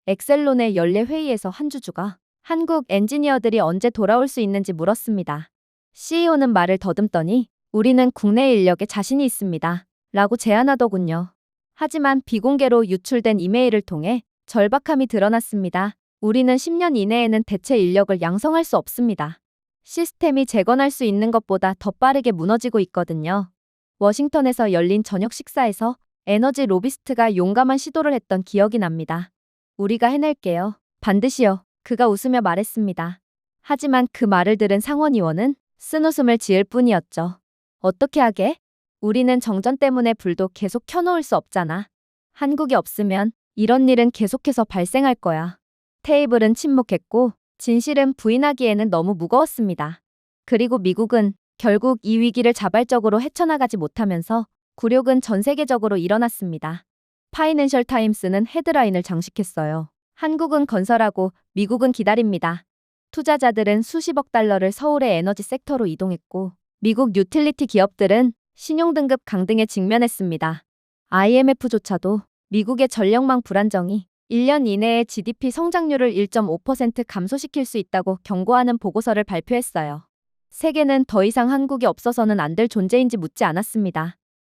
[SPEAKER 1] 엑셀론의 연례 회의에서 한 주주가 한국 엔지니어들이 언제 돌아올 수 있는지 물었습니다. CEO는 말을 더듬더니 우리는 국내 인력에 자신이 있습니다. 라고 제안하더군요. 하지만 비공개로 유출된 이메일을 통해 절박함이 드러났습니다. 우리는 10년 이내에는 대체 인력을 양성할 수 없습니다. 시스템이 재건할 수 있는 것보다 더 빠르게 무너지고 있거든요. 워싱턴에서 열린 저녁 식사에서 에너지 로비스트가 용감한 시도를 했던 기억이 납니다. 우리가 해낼게요. 반드시요. 그가 웃으며 말했습니다. 하지만 그 말을 들은 상원 의원은 쓴웃음을 지을 뿐이었죠. 어떻게 하게? 우리는 정전 때문에 불도 계속 켜놓을 수 없잖아. 한국이 없으면 이런 일은 계속해서 발생할 거야. 테이블은 침묵했고 진실은 부인하기에는 너무 무거웠습니다. 그리고 미국은 결국 이 위기를 자발적으로 헤쳐나가지 못하면서 굴욕은 전 세계적으로 일어났습니다. 파이낸셜 타임스는 헤드라인을 장식했어요. 한국은 건설하고 미국은 기다립니다. 투자자들은 수십억 달러를 서울의 에너지 섹터로 이동했고 미국 유틸리티 기업들은 신용등급 강등에 직면했습니다. IMF조차도 미국의 전력망 불안정이 1년 이내에 GDP 성장률을 1.5% 감소시킬 수 있다고 경고하는 보고서를 발표했어요. 세계는 더 이상 한국이 없어서는 안 될 존재인지 묻지 않았습니다.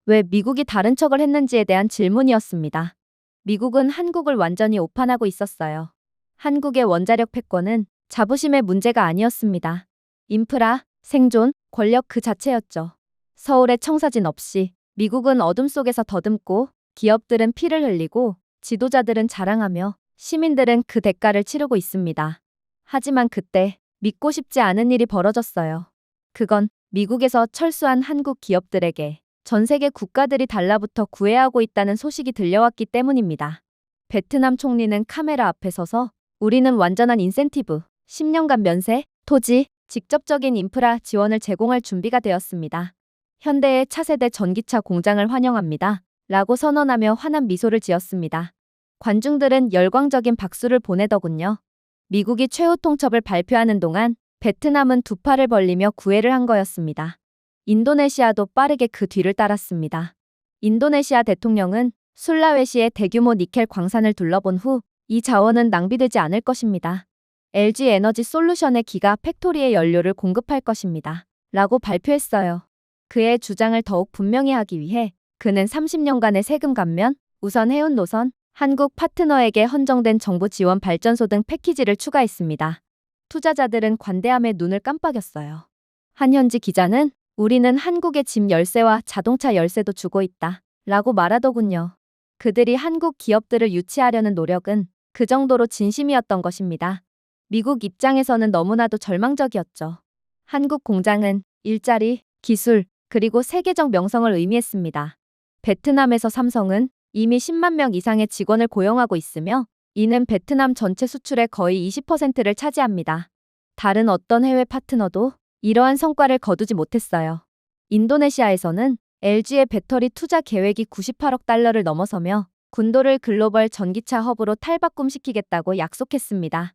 [SPEAKER 1] 왜 미국이 다른 척을 했는지에 대한 질문이었습니다. 미국은 한국을 완전히 오판하고 있었어요. 한국의 원자력 패권은 자부심의 문제가 아니었습니다. 인프라, 생존, 권력 그 자체였죠. 서울의 청사진 없이 미국은 어둠 속에서 더듬고 기업들은 피를 흘리고 지도자들은 자랑하며 시민들은 그 대가를 치르고 있습니다. 하지만 그때 믿고 싶지 않은 일이 벌어졌어요. 그건 미국에서 철수한 한국 기업들에게 전 세계 국가들이 달라붙어 구애하고 있다는 소식이 들려왔기 때문입니다. 베트남 총리는 카메라 앞에 서서 우리는 완전한 인센티브, 10년간 면세, 토지, 직접적인 인프라 지원을 제공할 준비가 되었습니다. 현대의 차세대 전기차 공장을 환영합니다. 라고 선언하며 환한 미소를 지었습니다. 관중들은 열광적인 박수를 보내더군요. 미국이 최후 통첩을 발표하는 동안 베트남은 두 팔을 벌리며 구애를 한 거였습니다. 인도네시아도 빠르게 그 뒤를 따랐습니다. 인도네시아 대통령은 술라웨시의 대규모 니켈 광산을 둘러본 후 이 자원은 낭비되지 않을 것입니다. LG 에너지 솔루션의 기가 팩토리의 연료를 공급할 것입니다. 라고 발표했어요. 그의 주장을 더욱 분명히 하기 위해 그는 30년간의 세금 감면, 우선 해운 노선, 한국 파트너에게 헌정된 정부 지원 발전소 등 패키지를 추가했습니다. 투자자들은 관대함에 눈을 깜빡였어요. 한 현지 기자는 우리는 한국의 집 열쇠와 자동차 열쇠도 주고 있다. 라고 말하더군요. 그들이 한국 기업들을 유치하려는 노력은 그 정도로 진심이었던 것입니다. 미국 입장에서는 너무나도 절망적이었죠. 한국 공장은 일자리, 기술, 그리고 세계적 명성을 의미했습니다. 베트남에서 삼성은 이미 10만 명 이상의 직원을 고용하고 있으며 이는 베트남 전체 수출의 거의 20%를 차지합니다. 다른 어떤 해외 파트너도 이러한 성과를 거두지 못했어요. 인도네시아에서는 LG의 배터리 투자 계획이 98억 달러를 넘어서며 군도를 글로벌 전기차 허브로 탈바꿈시키겠다고 약속했습니다.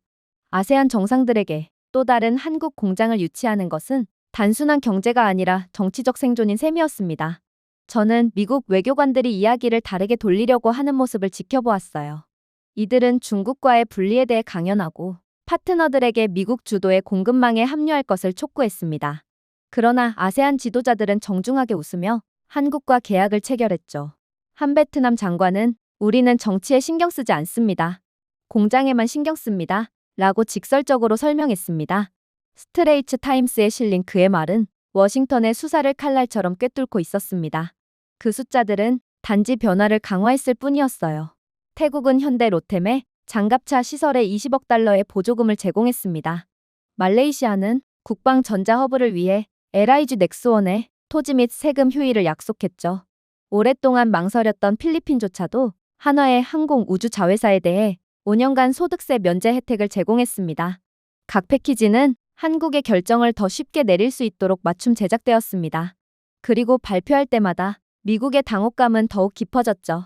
[SPEAKER 1] 아세안 정상들에게 또 다른 한국 공장을 유치하는 것은 단순한 경제가 아니라 정치적 생존인 셈이었습니다. 저는 미국 외교관들이 이야기를 다르게 돌리려고 하는 모습을 지켜보았어요. 이들은 중국과의 분리에 대해 강연하고 파트너들에게 미국 주도의 공급망에 합류할 것을 촉구했습니다. 그러나 아세안 지도자들은 정중하게 웃으며 한국과 계약을 체결했죠. 한 베트남 장관은 우리는 정치에 신경 쓰지 않습니다. 공장에만 신경 씁니다. 라고 직설적으로 설명했습니다. 스트레이트 타임스에 실린 그의 말은 워싱턴의 수사를 칼날처럼 꿰뚫고 있었습니다. 그 숫자들은 단지 변화를 강화했을 뿐이었어요. 태국은 현대 로템에 장갑차 시설에 20억 달러의 보조금을 제공했습니다. 말레이시아는 국방 전자 허브를 위해 LIG 넥스원에 토지 및 세금 휴일을 약속했죠. 오랫동안 망설였던 필리핀조차도 한화의 항공 우주 자회사에 대해 5년간 소득세 면제 혜택을 제공했습니다. 각 패키지는 한국의 결정을 더 쉽게 내릴 수 있도록 맞춤 제작되었습니다. 그리고 발표할 때마다 미국의 당혹감은 더욱 깊어졌죠.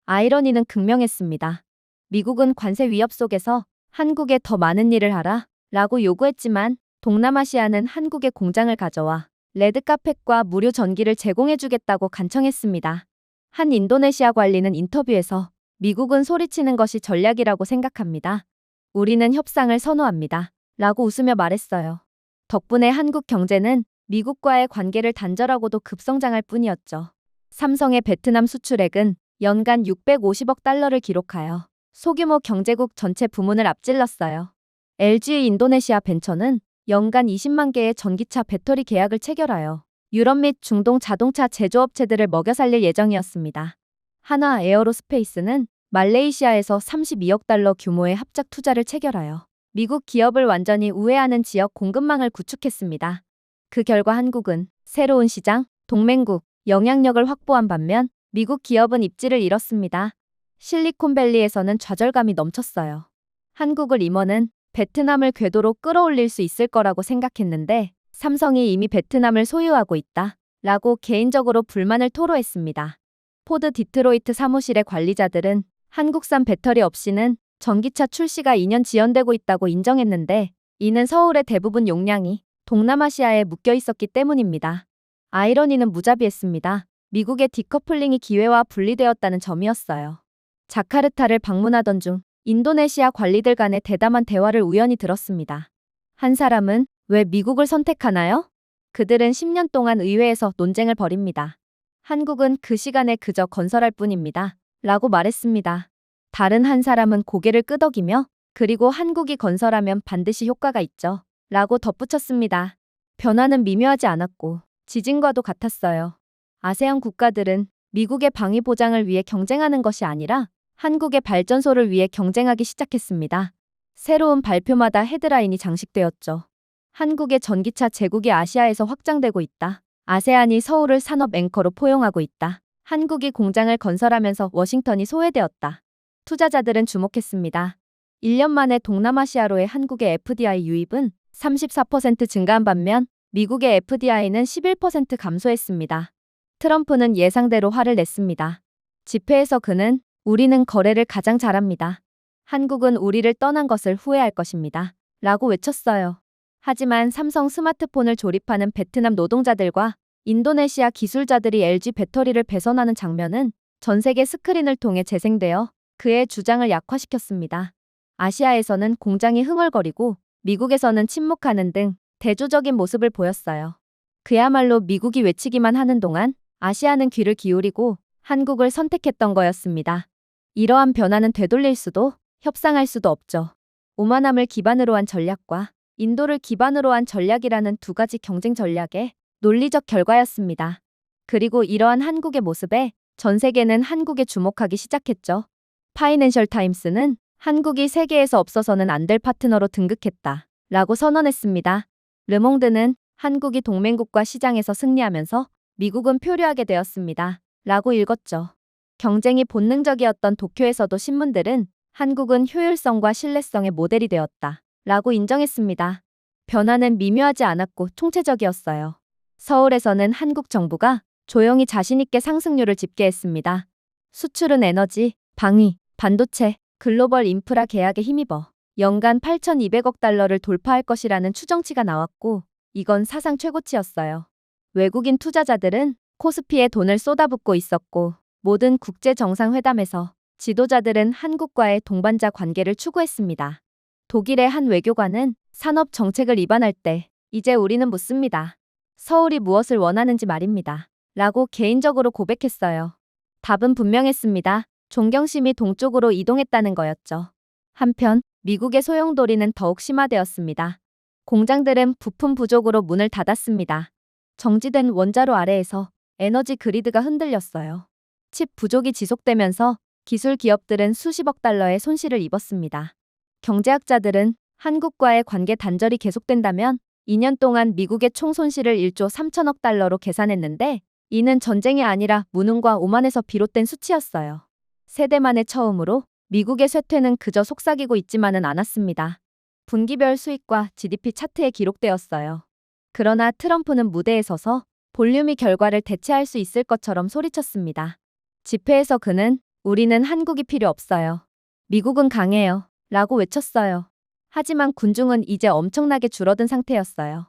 [SPEAKER 1] 아이러니는 극명했습니다. 미국은 관세 위협 속에서 한국에 더 많은 일을 하라 라고 요구했지만 동남아시아는 한국의 공장을 가져와 레드카펫과 무료 전기를 제공해주겠다고 간청했습니다. 한 인도네시아 관리는 인터뷰에서 미국은 소리치는 것이 전략이라고 생각합니다. 우리는 협상을 선호합니다. 라고 웃으며 말했어요. 덕분에 한국 경제는 미국과의 관계를 단절하고도 급성장할 뿐이었죠. 삼성의 베트남 수출액은 연간 650억 달러를 기록하여 소규모 경제국 전체 부문을 앞질렀어요. LG 인도네시아 벤처는 연간 20만 개의 전기차 배터리 계약을 체결하여 유럽 및 중동 자동차 제조업체들을 먹여 살릴 예정이었습니다. 한화 에어로스페이스는 말레이시아에서 32억 달러 규모의 합작 투자를 체결하여 미국 기업을 완전히 우회하는 지역 공급망을 구축했습니다. 그 결과 한국은 새로운 시장, 동맹국, 영향력을 확보한 반면 미국 기업은 입지를 잃었습니다. 실리콘밸리에서는 좌절감이 넘쳤어요. 한국을 임원은 베트남을 궤도로 끌어올릴 수 있을 거라고 생각했는데 삼성이 이미 베트남을 소유하고 있다 라고 개인적으로 불만을 토로했습니다. 포드 디트로이트 사무실의 관리자들은 한국산 배터리 없이는 전기차 출시가 2년 지연되고 있다고 인정했는데 이는 서울의 대부분 용량이 동남아시아에 묶여 있었기 때문입니다. 아이러니는 무자비했습니다. 미국의 디커플링이 기회와 분리되었다는 점이었어요. 자카르타를 방문하던 중 인도네시아 관리들 간의 대담한 대화를 우연히 들었습니다. 한 사람은 왜 미국을 선택하나요? 그들은 10년 동안 의회에서 논쟁을 벌입니다. 한국은 그 시간에 그저 건설할 뿐입니다. 라고 말했습니다. 다른 한 사람은 고개를 끄덕이며 그리고 한국이 건설하면 반드시 효과가 있죠. 라고 덧붙였습니다. 변화는 미묘하지 않았고 지진과도 같았어요. 아세안 국가들은 미국의 방위 보장을 위해 경쟁하는 것이 아니라 한국의 발전소를 위해 경쟁하기 시작했습니다. 새로운 발표마다 헤드라인이 장식되었죠. 한국의 전기차 제국이 아시아에서 확장되고 있다. 아세안이 서울을 산업 앵커로 포용하고 있다. 한국이 공장을 건설하면서 워싱턴이 소외되었다. 투자자들은 주목했습니다. 1년 만에 동남아시아로의 한국의 FDI 유입은 34% 증가한 반면 미국의 FDI는 11% 감소했습니다. 트럼프는 예상대로 화를 냈습니다. 집회에서 그는 우리는 거래를 가장 잘합니다. 한국은 우리를 떠난 것을 후회할 것입니다. 라고 외쳤어요. 하지만 삼성 스마트폰을 조립하는 베트남 노동자들과 인도네시아 기술자들이 LG 배터리를 배선하는 장면은 전 세계 스크린을 통해 재생되어 그의 주장을 약화시켰습니다. 아시아에서는 공장이 흥얼거리고 미국에서는 침묵하는 등 대조적인 모습을 보였어요. 그야말로 미국이 외치기만 하는 동안 아시아는 귀를 기울이고 한국을 선택했던 거였습니다. 이러한 변화는 되돌릴 수도 협상할 수도 없죠. 오만함을 기반으로 한 전략과 인도를 기반으로 한 전략이라는 두 가지 경쟁 전략의 논리적 결과였습니다. 그리고 이러한 한국의 모습에 전 세계는 한국에 주목하기 시작했죠. 파이낸셜 타임스는 한국이 세계에서 없어서는 안 될 파트너로 등극했다. 라고 선언했습니다. 르몽드는 한국이 동맹국과 시장에서 승리하면서 미국은 표류하게 되었습니다. 라고 읽었죠. 경쟁이 본능적이었던 도쿄에서도 신문들은 한국은 효율성과 신뢰성의 모델이 되었다. 라고 인정했습니다. 변화는 미묘하지 않았고 총체적이었어요. 서울에서는 한국 정부가 조용히 자신있게 상승률을 집계했습니다. 수출은 에너지, 방위, 반도체, 글로벌 인프라 계약에 힘입어 연간 8,200억 달러를 돌파할 것이라는 추정치가 나왔고 이건 사상 최고치였어요. 외국인 투자자들은 코스피에 돈을 쏟아붓고 있었고 모든 국제정상회담에서 지도자들은 한국과의 동반자 관계를 추구했습니다. 독일의 한 외교관은 산업 정책을 입안할 때 이제 우리는 묻습니다. 서울이 무엇을 원하는지 말입니다. 라고 개인적으로 고백했어요. 답은 분명했습니다. 존경심이 동쪽으로 이동했다는 거였죠. 한편 미국의 소용돌이는 더욱 심화되었습니다. 공장들은 부품 부족으로 문을 닫았습니다. 정지된 원자로 아래에서 에너지 그리드가 흔들렸어요. 칩 부족이 지속되면서 기술 기업들은 수십억 달러의 손실을 입었습니다. 경제학자들은 한국과의 관계 단절이 계속된다면 2년 동안 미국의 총 손실을 1조 3천억 달러로 계산했는데 이는 전쟁이 아니라 무능과 오만에서 비롯된 수치였어요. 세대 만에 처음으로 미국의 쇠퇴는 그저 속삭이고 있지만은 않았습니다. 분기별 수익과 GDP 차트에 기록되었어요. 그러나 트럼프는 무대에 서서 볼륨이 결과를 대체할 수 있을 것처럼 소리쳤습니다. 집회에서 그는 우리는 한국이 필요 없어요. 미국은 강해요. 라고 외쳤어요. 하지만 군중은 이제 엄청나게 줄어든 상태였어요.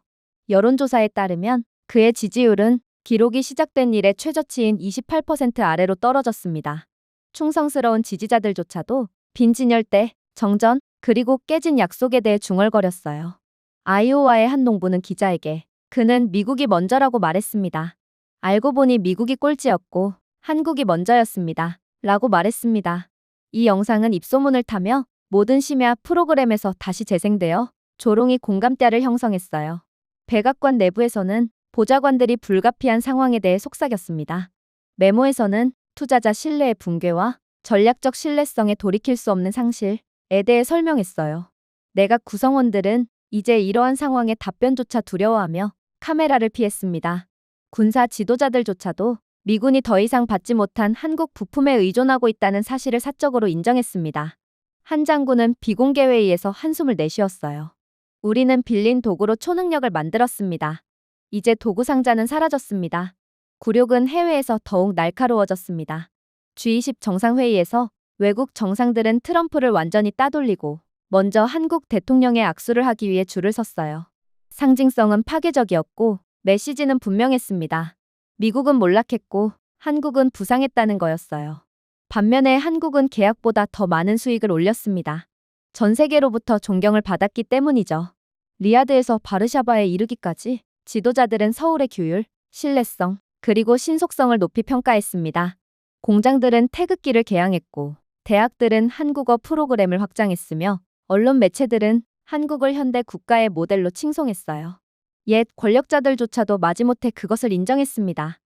[SPEAKER 1] 여론조사에 따르면 그의 지지율은 기록이 시작된 이래 최저치인 28% 아래로 떨어졌습니다. 충성스러운 지지자들조차도 빈진열대, 정전, 그리고 깨진 약속에 대해 중얼거렸어요. 아이오와의 한 농부는 기자에게 그는 미국이 먼저라고 말했습니다. 알고 보니 미국이 꼴찌였고 한국이 먼저였습니다. 라고 말했습니다. 이 영상은 입소문을 타며 모든 심야 프로그램에서 다시 재생되어 조롱이 공감대를 형성했어요. 백악관 내부에서는 보좌관들이 불가피한 상황에 대해 속삭였습니다. 메모에서는 투자자 신뢰의 붕괴와 전략적 신뢰성에 돌이킬 수 없는 상실에 대해 설명했어요. 내각 구성원들은 이제 이러한 상황의 답변조차 두려워하며 카메라를 피했습니다. 군사 지도자들조차도 미군이 더 이상 받지 못한 한국 부품에 의존하고 있다는 사실을 사적으로 인정했습니다. 한 장군은 비공개 회의에서 한숨을 내쉬었어요. 우리는 빌린 도구로 초능력을 만들었습니다. 이제 도구 상자는 사라졌습니다. 굴욕은 해외에서 더욱 날카로워졌습니다. G20 정상회의에서 외국 정상들은 트럼프를 완전히 따돌리고 먼저 한국 대통령의 악수를 하기 위해 줄을 섰어요. 상징성은 파괴적이었고 메시지는 분명했습니다. 미국은 몰락했고 한국은 부상했다는 거였어요. 반면에 한국은 계약보다 더 많은 수익을 올렸습니다. 전 세계로부터 존경을 받았기 때문이죠. 리야드에서 바르샤바에 이르기까지 지도자들은 서울의 규율, 신뢰성, 그리고 신속성을 높이 평가했습니다. 공장들은 태극기를 개양했고 대학들은 한국어 프로그램을 확장했으며 언론 매체들은 한국을 현대 국가의 모델로 칭송했어요. 옛 권력자들조차도 마지못해 그것을 인정했습니다.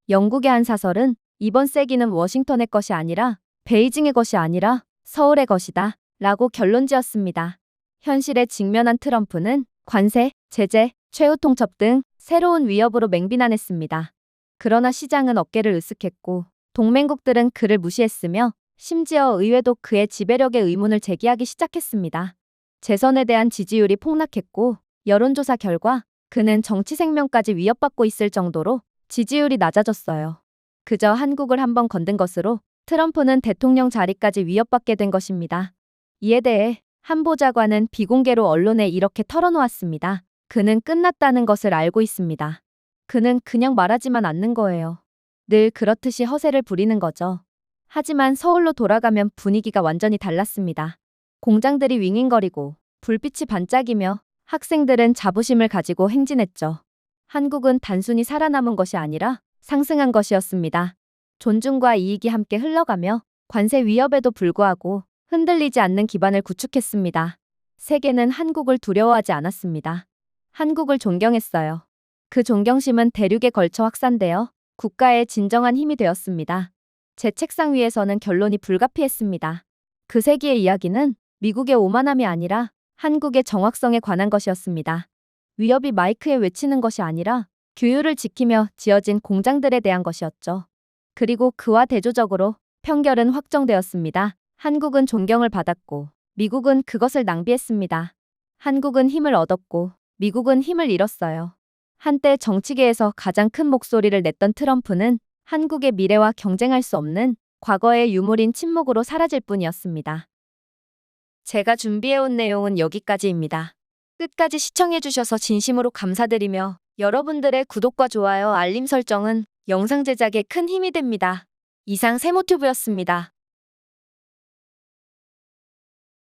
[SPEAKER 1] 영국의 한 사설은 이번 세기는 워싱턴의 것이 아니라 베이징의 것이 아니라 서울의 것이다 라고 결론지었습니다. 현실에 직면한 트럼프는 관세, 제재, 최후 통첩 등 새로운 위협으로 맹비난했습니다. 그러나 시장은 어깨를 으쓱했고 동맹국들은 그를 무시했으며 심지어 의회도 그의 지배력에 의문을 제기하기 시작했습니다. 재선에 대한 지지율이 폭락했고 여론조사 결과 그는 정치 생명까지 위협받고 있을 정도로 지지율이 낮아졌어요. 그저 한국을 한번 건든 것으로 트럼프는 대통령 자리까지 위협받게 된 것입니다. 이에 대해 한 보좌관은 비공개로 언론에 이렇게 털어놓았습니다. 그는 끝났다는 것을 알고 있습니다. 그는 그냥 말하지만 않는 거예요. 늘 그렇듯이 허세를 부리는 거죠. 하지만 서울로 돌아가면 분위기가 완전히 달랐습니다. 공장들이 윙윙거리고 불빛이 반짝이며 학생들은 자부심을 가지고 행진했죠. 한국은 단순히 살아남은 것이 아니라 상승한 것이었습니다. 존중과 이익이 함께 흘러가며 관세 위협에도 불구하고 흔들리지 않는 기반을 구축했습니다. 세계는 한국을 두려워하지 않았습니다. 한국을 존경했어요. 그 존경심은 대륙에 걸쳐 확산되어 국가의 진정한 힘이 되었습니다. 제 책상 위에서는 결론이 불가피했습니다. 그 세기의 이야기는 미국의 오만함이 아니라 한국의 정확성에 관한 것이었습니다. 위협이 마이크에 외치는 것이 아니라 규율을 지키며 지어진 공장들에 대한 것이었죠. 그리고 그와 대조적으로 편결은 확정되었습니다. 한국은 존경을 받았고 미국은 그것을 낭비했습니다. 한국은 힘을 얻었고 미국은 힘을 잃었어요. 한때 정치계에서 가장 큰 목소리를 냈던 트럼프는 한국의 미래와 경쟁할 수 없는 과거의 유물인 침묵으로 사라질 뿐이었습니다. 제가 준비해온 내용은 여기까지입니다. 끝까지 시청해주셔서 진심으로 감사드리며 여러분들의 구독과 좋아요, 알림 설정은 영상 제작에 큰 힘이 됩니다. 이상 세모튜브였습니다.